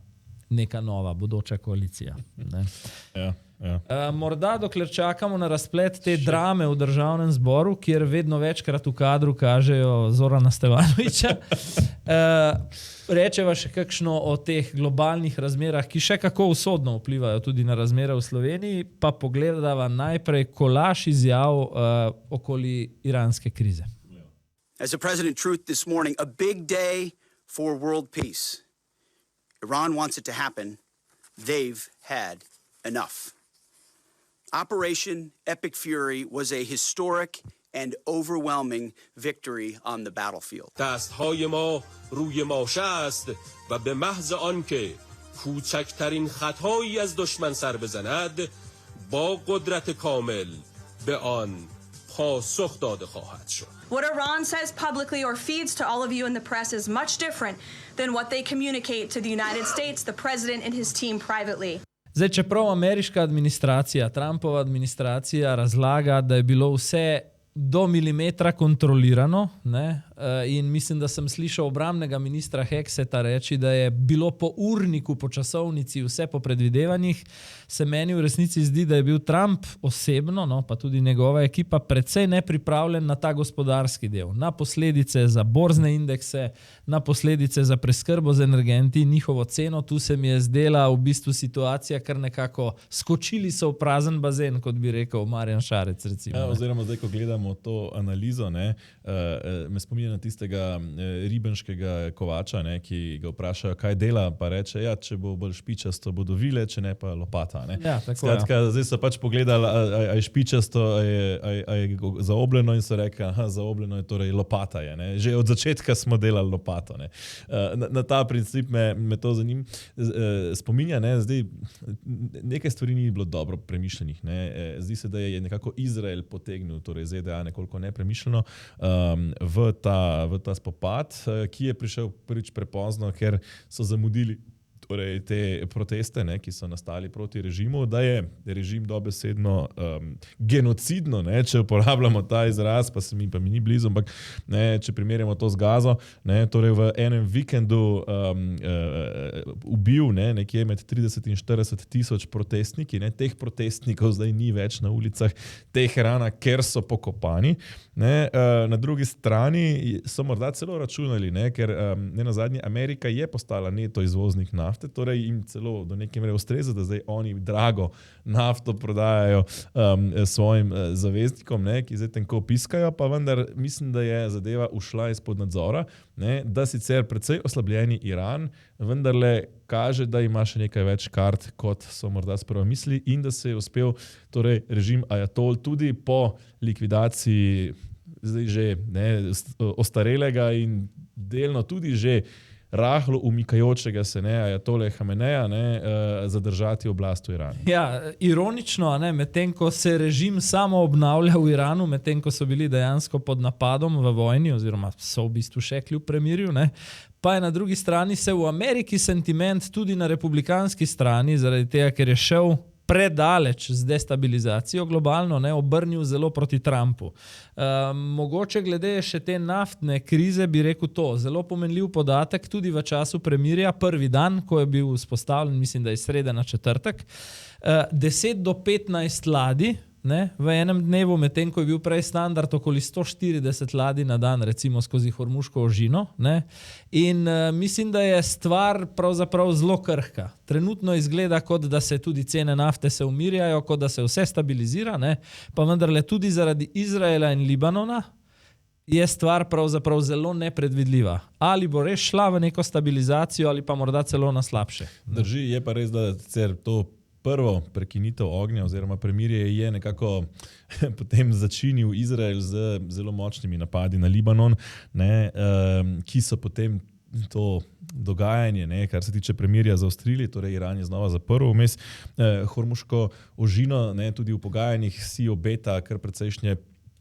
neka nova bodoča koalicija. Ja. Morda dokler čakamo na razplet te drame v državnem zboru, kjer vedno večkrat v kadru kažejo Zorana Stevanovića, rečeva še kakšno o teh globalnih razmerah, ki še kako usodno vplivajo tudi na razmere v Sloveniji, pa pogledava najprej kolaž izjav okoli iranske krize. As a President Truth this morning, a big day for world peace. Iran wants it to happen. They've had enough. Operation Epic Fury was a historic and overwhelming victory on the battlefield. دستهای ما روی ماشه است و به محض آنکه کوچکترین خطایی از دشمن سر بزند با قدرت کامل به آن پاسخ داده خواهد شد. What Iran says publicly or feeds to all of you in the press is much different than what they communicate to the United States, the president and his team privately. Zdaj, čeprav ameriška administracija, Trumpova administracija razlaga, da je bilo vse do milimetra kontrolirano, in mislim, da sem slišal obrambnega ministra Hekseta reči, da je bilo po urniku, po časovnici, vse po predvidevanjih, se meni v resnici zdi, da je bil Trump osebno, pa tudi njegova ekipa, precej nepripravljen na ta gospodarski del, na posledice za borzne indekse, na posledice za preskrbo z energenti, njihovo ceno. Tu se mi je zdela v bistvu situacija, kar nekako skočili so v prazen bazen, kot bi rekel Marjan Šarec, recimo. Oziroma zdaj, ko gledamo to analizo, me spominja na tistega ribenškega kovača, ki ga vprašajo, kaj dela, pa reče, če bo bolj špičasto, bodo vile, če ne pa lopata. Skratka, zdaj so pač pogledali, a je špičasto, a je zaobljeno, in so rekli, zaobljeno je, torej lopata je. Že od začetka smo delali lopato. Na ta princip me to spominja. Zdaj, nekaj stvari ni bilo dobro premišljenih. Zdi se, da je nekako Izrael potegnil, torej ZDA nekoliko nepremišljeno, v ta spopad, ki je prišel prvič prepozno, ker so zamudili te proteste, ki so nastali proti režimu, da je režim dobesedno genocidno, če uporabljamo ta izraz, pa mi ni blizu, ampak če primerjamo to z Gazo, torej v enem vikendu ubil nekje med 30 in 40 tisoč protestniki. Teh protestnikov zdaj ni več na ulicah Teherana, ker so pokopani. Na drugi strani so morda celo računali, ker nenazadnje Amerika je postala neto izvoznik nafte, torej jim celo do neke mere ustreza, da zdaj oni drago nafto prodajajo svojim zaveznikom, ki zdaj tenko piskajo, pa vendar mislim, da je zadeva ušla izpod nadzora, da sicer precej oslabljeni Iran vendarle kaže, da ima še nekaj več kart, kot so morda sprva mislili, in da se je uspel torej režim ajatol tudi po likvidaciji zdaj že ostarelega in delno tudi že rahlo umikajočega se ajatole Hameneja zadržati oblast v Iranu. Ja, ironično, medtem ko se režim samo obnavlja v Iranu, medtem ko so bili dejansko pod napadom v vojni, oziroma so v bistvu še kljub premirju, pa je na drugi strani se v Ameriki sentiment tudi na republikanski strani, zaradi tega, ker je šel predaleč z destabilizacijo globalno, ne, obrnil zelo proti Trumpu. Mogoče glede še te naftne krize bi rekel to, zelo pomenljiv podatek tudi v času premirja, prvi dan, ko je bil vzpostavljen, mislim, da je sreda na četrtek, 10 do 15 ladij, ne, v enem dnevu, medtem ko je bil prej standard okoli 140 ladij na dan, recimo skozi Hormuško ožino. Ne. In mislim, da je stvar pravzaprav zelo krhka. Trenutno izgleda, kot da se tudi cene nafte se umirjajo, kot da se vse stabilizira, ne, pa vendarle tudi zaradi Izraela in Libanona je stvar pravzaprav zelo nepredvidljiva. Ali bo res šla v neko stabilizacijo ali pa morda celo na slabše. Drži, je pa res, da to prvo prekinitev ognja oziroma premirje je nekako potem začinil Izrael z zelo močnimi napadi na Libanon, ne, ki so potem to dogajanje, ne, kar se tiče premirja, zaostrili, torej Iran je znova zaprl vmes Hormuško ožino, ne, tudi v pogajanjih si obeta kar precejšnje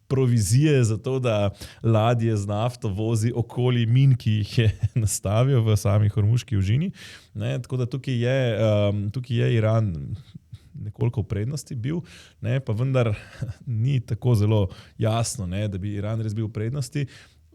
provizije za to, da ladje z nafto vozi okoli min, ki jih je nastavil v sami Hormuški ožini. Ne, tako da tukaj je Iran nekoliko v prednosti bil, ne, pa vendar ni tako zelo jasno, ne, da bi Iran res bil v prednosti.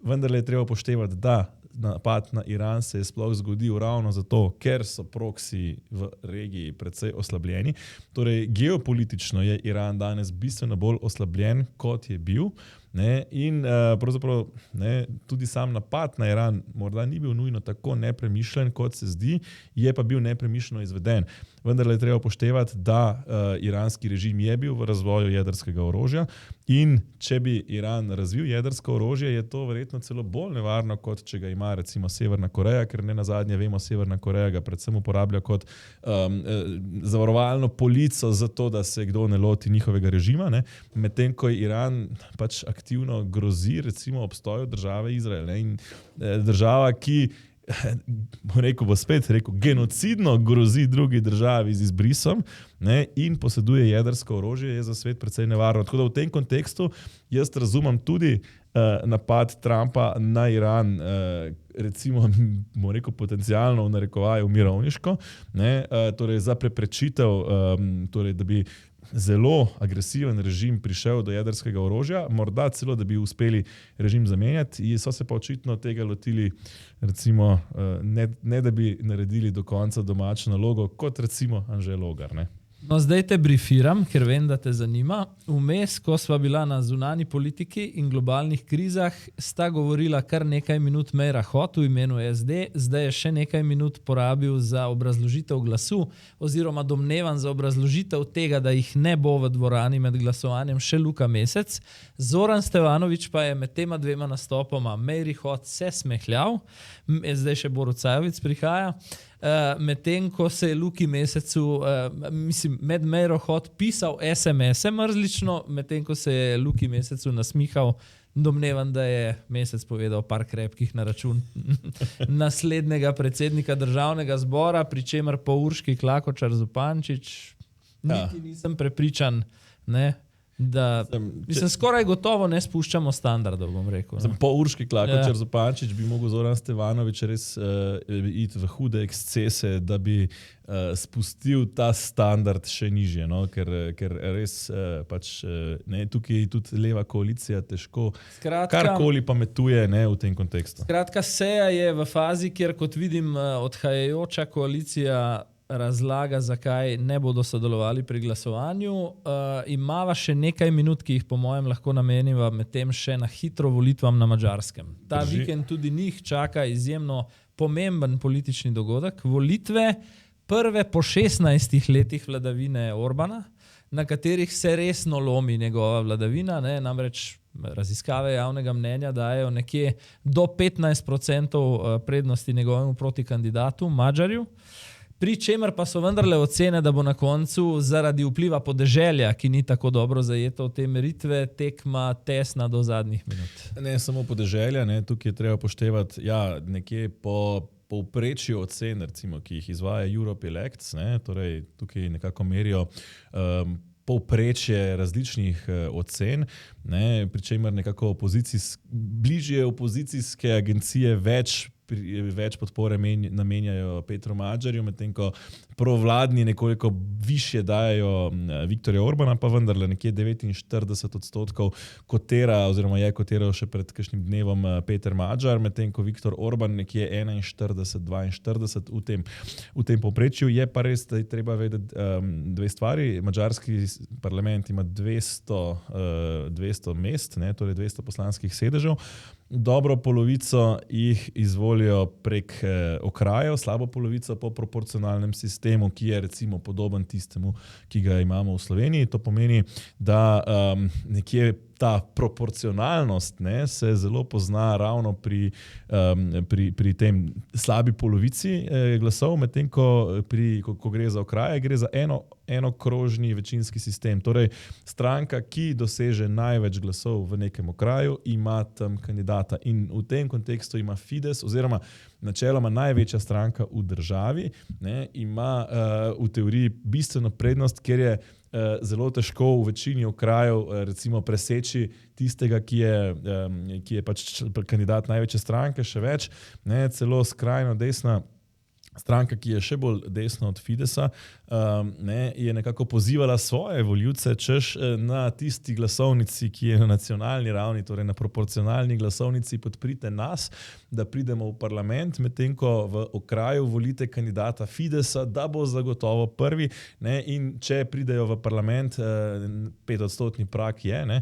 Vendar je treba upoštevati, da napad na Iran se je sploh zgodil ravno zato, ker so proksi v regiji precej oslabljeni. Torej, geopolitično je Iran danes bistveno bolj oslabljen, kot je bil. Ne, in pravzaprav ne, tudi sam napad na Iran morda ni bil nujno tako nepremišljen, kot se zdi, je pa bil nepremišljeno izveden. Vendar je treba upoštevati, da iranski režim je bil v razvoju jedrskega orožja in če bi Iran razvil jedrsko orožje, je to verjetno celo bolj nevarno, kot če ga ima recimo Severna Koreja, ker ne nazadnje vemo, Severna Koreja ga predvsem uporablja kot zavarovalno polico za to, da se kdo ne loti njihovega režima, ne, medtem ko Iran pač aktivno grozi recimo obstoju države Izrael, ne, in država, ki bo spet rekel, genocidno grozi drugi državi z izbrisom, ne, in poseduje jedrsko orožje, je za svet precej nevarno. Tako da v tem kontekstu jaz razumem tudi napad Trumpa na Iran, recimo, bomo rekel, potencialno v narekovaju mirovniško, ne, torej za preprečitev, torej, da bi zelo agresiven režim prišel do jedrskega orožja, morda celo, da bi uspeli režim zamenjati, in so se pa očitno tega lotili, recimo, ne da bi naredili do konca domačo nalogo, kot recimo Anže Logar, ne. No, zdaj te brifiram, ker vem, da te zanima. Vmes, ko sva bila na zunanji politiki in globalnih krizah, sta govorila kar nekaj minut Meira Hot v imenu SD, zdaj je še nekaj minut porabil za obrazložitev glasu, oziroma domnevan za obrazložitev tega, da jih ne bo v dvorani med glasovanjem še Luka Mesec. Zoran Stevanović pa je med tema dvema nastopoma Meiri Hot se smehljal, zdaj še Borut Sajovic prihaja, medtem ko se je Luki Mesecu, med Meiro Hot pisal SMS-e mrzlično, medtem ko se je Luki Mesecu nasmihal, domnevam, da je Mesec povedal par krepkih na račun naslednjega predsednika državnega zbora, pri čemer po Urški Klakočar Zupančič niti nisem prepričan, ne, da mislim, skoraj gotovo ne spuščamo standardov, bom rekel. Po Urški Klakočar Zupančič bi mogel Zoran Stevanović res iti v hude ekscese, da bi spustil ta standard še nižje, no? ker res pač ne, tukaj tudi leva koalicija težko karkoli pametuje, ne, v tem kontekstu. Skratka, seja je v fazi, kjer kot vidim odhajajoča koalicija razlaga, zakaj ne bodo sodelovali pri glasovanju. Imava še nekaj minut, ki jih po mojem lahko nameniva medtem še na hitro volitvam na Madžarskem. Ta vikend tudi njih čaka izjemno pomemben politični dogodek. Volitve prve po 16 letih vladavine Orbana, na katerih se resno lomi njegova vladavina, ne, namreč raziskave javnega mnenja dajo nekje do 15% prednosti njegovemu protikandidatu, Madžarju. Pri čemer pa so vendarle ocene, da bo na koncu zaradi vpliva podeželja, ki ni tako dobro zajeto v te meritve, tekma tesna do zadnjih minut. Ne samo podeželja, ne, tukaj je treba poštevati, nekje po povprečju ocen, recimo, ki jih izvaja Europe Elects, ne, torej tukaj nekako merijo povprečje različnih ocen, ne, pri čemer nekako bližje opozicijske agencije več več podpore namenjajo Petru Magyarju, medtem ko provladni nekoliko više dajo Viktorja Orbana, pa vendarle nekje 49% kotira, oziroma je kotiral še pred kakšnim dnevom Peter Magyar, medtem ko Viktor Orban nekje 41-42 v tem povprečju. Je pa res, da je treba vedeti dve stvari. Madžarski parlament ima 200 mest, ne, torej 200 poslanskih sedežev. Dobro polovico jih izvolijo prek okrajev, slabo polovico po proporcionalnem sistemu, ki je recimo podoben tistemu, ki ga imamo v Sloveniji. To pomeni, da nekje ta proporcionalnost, ne, se zelo pozna ravno pri tem slabi polovici glasov, medtem ko gre za okraje, gre za enokrožni večinski sistem. Torej, stranka, ki doseže največ glasov v nekem okraju, ima tam kandidata. In v tem kontekstu ima Fides, oziroma načeloma največja stranka v državi, ne, ima v teoriji bistveno prednost, ker je zelo težko v večini okrajev recimo preseči tistega, ki je pač kandidat največje stranke, še več, ne, celo skrajno desna stranka, ki je še bolj desna od Fidesa, je nekako pozivala svoje volivce, češ na tisti glasovnici, ki je na nacionalni ravni, torej na proporcionalni glasovnici, podprite nas, da pridemo v parlament, medtem ko v okraju volite kandidata Fidesa, da bo zagotovo prvi, ne, in če pridejo v parlament, 5% prak je, ne,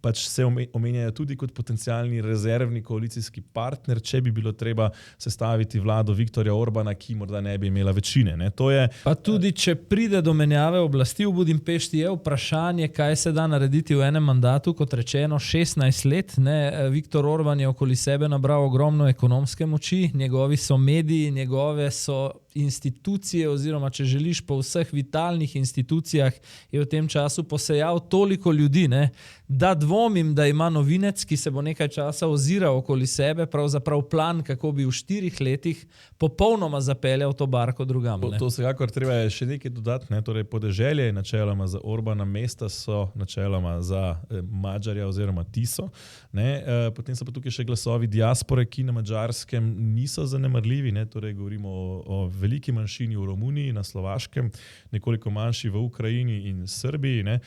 pač se omenjajo tudi kot potencialni rezervni koalicijski partner, če bi bilo treba sestaviti vlado Viktorja Orbana, ki morda ne bi imela večine. Ne. To je pa tudi, če pride do menjave oblasti v Budimpešti, je vprašanje, kaj se da narediti v enem mandatu, kot rečeno 16 let. Ne. Viktor Orban je okoli sebe nabral ogromno ekonomske moči, njegovi so mediji, njegove so institucije, oziroma če želiš po vseh vitalnih institucijah, je v tem času posejal toliko ljudi, ne, da dvomim, da ima novinec, ki se bo nekaj časa oziral okoli sebe, pravzaprav plan, kako bi v 4 letih popolnoma zapeljal to barko drugam. Ne. To vsekakor treba je še nekaj dodati, ne, torej podeželje je načeloma za Orbana, mesta so načeloma za Magyarja oziroma Tiso, ne, potem so pa tukaj še glasovi diaspore, ki na Madžarskem niso zanemarljivi, ne, torej govorimo o veliki manjšini v Romuniji, na Slovaškem, nekoliko manjši v Ukrajini in Srbiji, ne.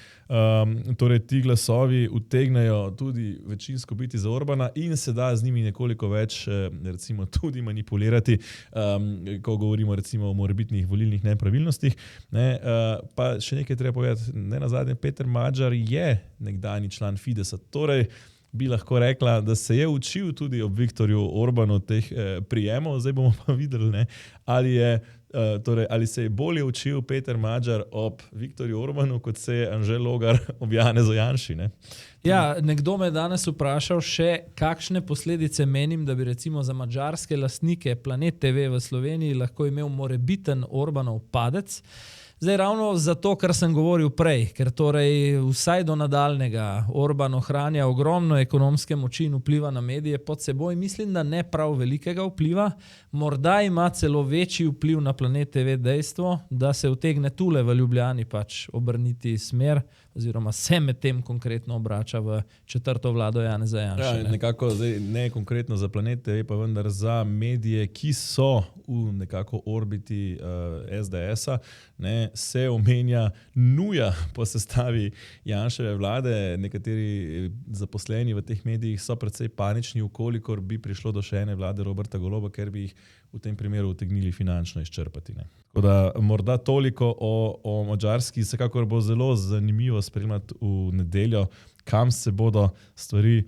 Torej ti glasovi utegnejo tudi večinsko biti za Orbana in se da z njimi nekoliko več recimo tudi manipulirati, ko govorimo recimo o morebitnih volilnih nepravilnostih. Ne. Pa še nekaj treba povedati, ne nazadnje Peter Magyar je nekdanji član Fidesa, torej bi lahko rekla, da se je učil tudi ob Viktorju Orbanu teh prijemov, zdaj bomo pa videli, ne, ali se je bolje učil Peter Magyar ob Viktorju Orbanu, kot se je Anže Logar ob Janezu Janši. Ne. Ja, nekdo me danes vprašal še, kakšne posledice menim, da bi recimo za madžarske lastnike Planet TV v Sloveniji lahko imel morebiten Orbanov padec. Zdaj ravno zato, kar sem govoril prej, ker torej vsaj do nadaljnega Orban ohranja ogromno ekonomske moči in vpliva na medije pod seboj, mislim, da ne prav velikega vpliva, morda ima celo večji vpliv na Planet TV dejstvo, da se utegne tule v Ljubljani pač obrniti smer, oziroma se med tem konkretno obrača v 4. vlado Janeza Janše. Ja, nekako zdaj ne konkretno za Planet TV, pa vendar za medije, ki so v nekako orbiti SDS-a, ne, se omenja nuja po sestavi Janševe vlade. Nekateri zaposleni v teh medijih so precej panični, ukolikor bi prišlo do še ene vlade Roberta Goloba, ker bi jih v tem primeru utegnili finančno izčrpati. Ne. Tako da morda toliko o Madžarski, vsekakor bo zelo zanimivo spremljati v nedeljo, kam se bodo stvari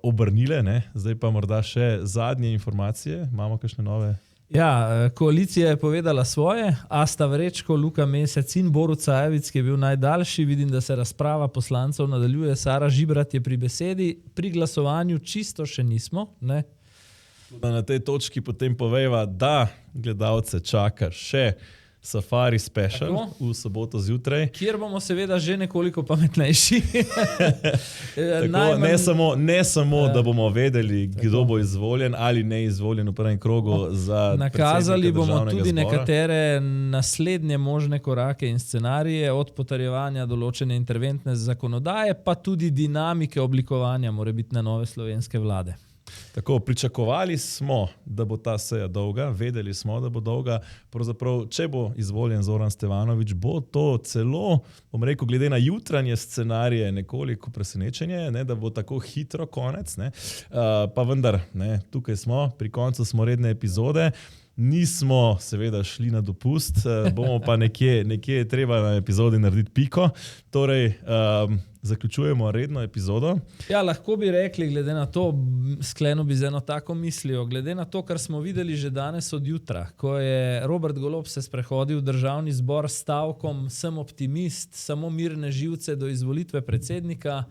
obrnile. Ne. Zdaj pa morda še zadnje informacije. Imamo kakšne nove? Ja, koalicija je povedala svoje. Asta Vrečko, Luka Mesec in Borut Sajovic, ki je bil najdaljši. Vidim, da se razprava poslancev nadaljuje. Sara Žibrat je pri besedi. Pri glasovanju čisto še nismo. Ne? Na tej točki potem povejva, da gledalce čaka še Safari Special v soboto zjutraj. Kjer bomo seveda že nekoliko pametnejši. Tako, ne samo da bomo vedeli, kdo bo izvoljen ali ne izvoljen v prvem krogu za nakazali bomo tudi zbora. nekatere naslednje možne korake in scenarije, od potrjevanja določene interventne zakonodaje, pa tudi dinamike oblikovanja morebitne nove slovenske vlade. Tako, pričakovali smo, da bo ta seja dolga, vedeli smo, da bo dolga. Pravzaprav, če bo izvoljen Zoran Stevanović, bo to celo, bom rekel, glede na jutranje scenarije nekoliko presenečenje, ne, da bo tako hitro konec. Ne. Pa vendar, ne, tukaj smo, pri koncu smo redne epizode. Nismo seveda šli na dopust, bomo pa nekje treba na epizodi narediti piko. Torej, zaključujemo redno epizodo. Ja, lahko bi rekli, glede na to, sklenil bi z eno tako mislijo, glede na to, kar smo videli že danes od jutra, ko je Robert Golob se sprehodil v državni zbor s stavkom "Sem optimist, samo mirne živce do izvolitve predsednika",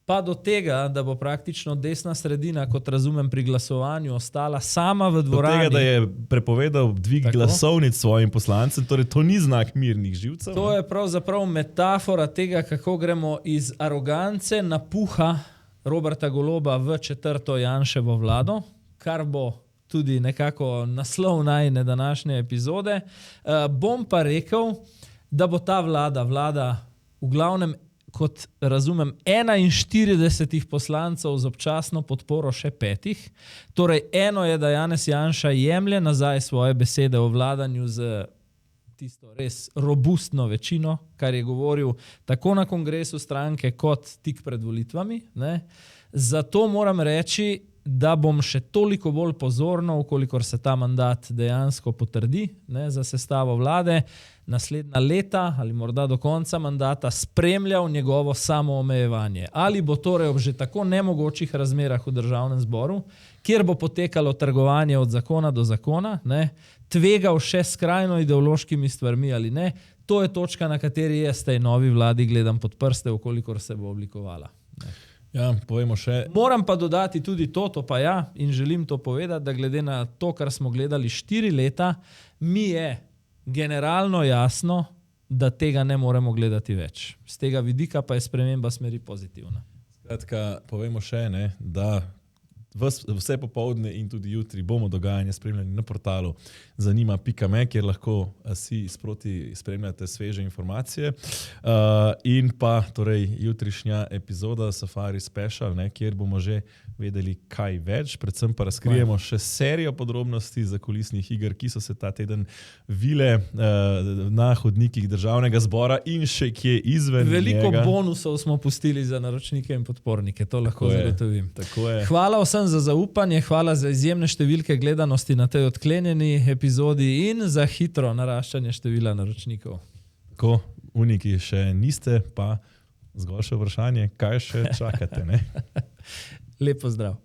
pa do tega, da bo praktično desna sredina, kot razumem pri glasovanju, ostala sama v dvorani. Do tega, da je prepovedal dvig glasovnic svojim poslancem, torej to ni znak mirnih živcev. To je pravzaprav metafora tega, kako gremo iz arogance, napuha Roberta Goloba v četrto Janševo vlado, kar bo tudi nekako naslov najine današnje epizode. Bom pa rekel, da bo ta vlada v glavnem, kot razumem, 41 poslancev z občasno podporo še 5. Torej, eno je, da Janez Janša jemlje nazaj svoje besede o vladanju z tisto res robustno večino, kar je govoril tako na kongresu stranke kot tik pred volitvami. Ne. Zato moram reči, da bom še toliko bolj pozorno, ukolikor se ta mandat dejansko potrdi, ne, za sestavo vlade, naslednja leta ali morda do konca mandata spremljal njegovo samoomejevanje. Ali bo torej ob že tako nemogočih razmerah v državnem zboru, kjer bo potekalo trgovanje od zakona do zakona, ne, tvegal še skrajno ideološkimi stvarmi ali ne, to je točka, na kateri jaz tej novi vladi gledam pod prste, ukolikor se bo oblikovala. Ne. Ja, povemo še. Moram pa dodati tudi to pa ja, in želim to povedati, da glede na to, kar smo gledali 4 leta, mi je generalno jasno, da tega ne moremo gledati več. Z tega vidika pa je sprememba smeri pozitivna. Skratka, povemo še, ne, da vse popoldne in tudi jutri bomo dogajanje spremljali na portalu zanima.me, kjer lahko si sproti spremljate sveže informacije. In pa torej jutrišnja epizoda Safari Special, ne, kjer bomo že vedeli kaj več, predvsem pa razkrijemo še serijo podrobnosti zakulisnih iger, ki so se ta teden vile na hodnikih državnega zbora in še kje izven Veliko njega. bonusov smo pustili za naročnike in podpornike, to lahko zagotovim. Tako je. Hvala vsem za zaupanje, hvala za izjemne številke gledanosti na tej odklenjeni epizodi in za hitro naraščanje števila naročnikov. Tako, uniki še niste, pa zgolj še vprašanje, kaj še čakate, ne? Lep pozdrav.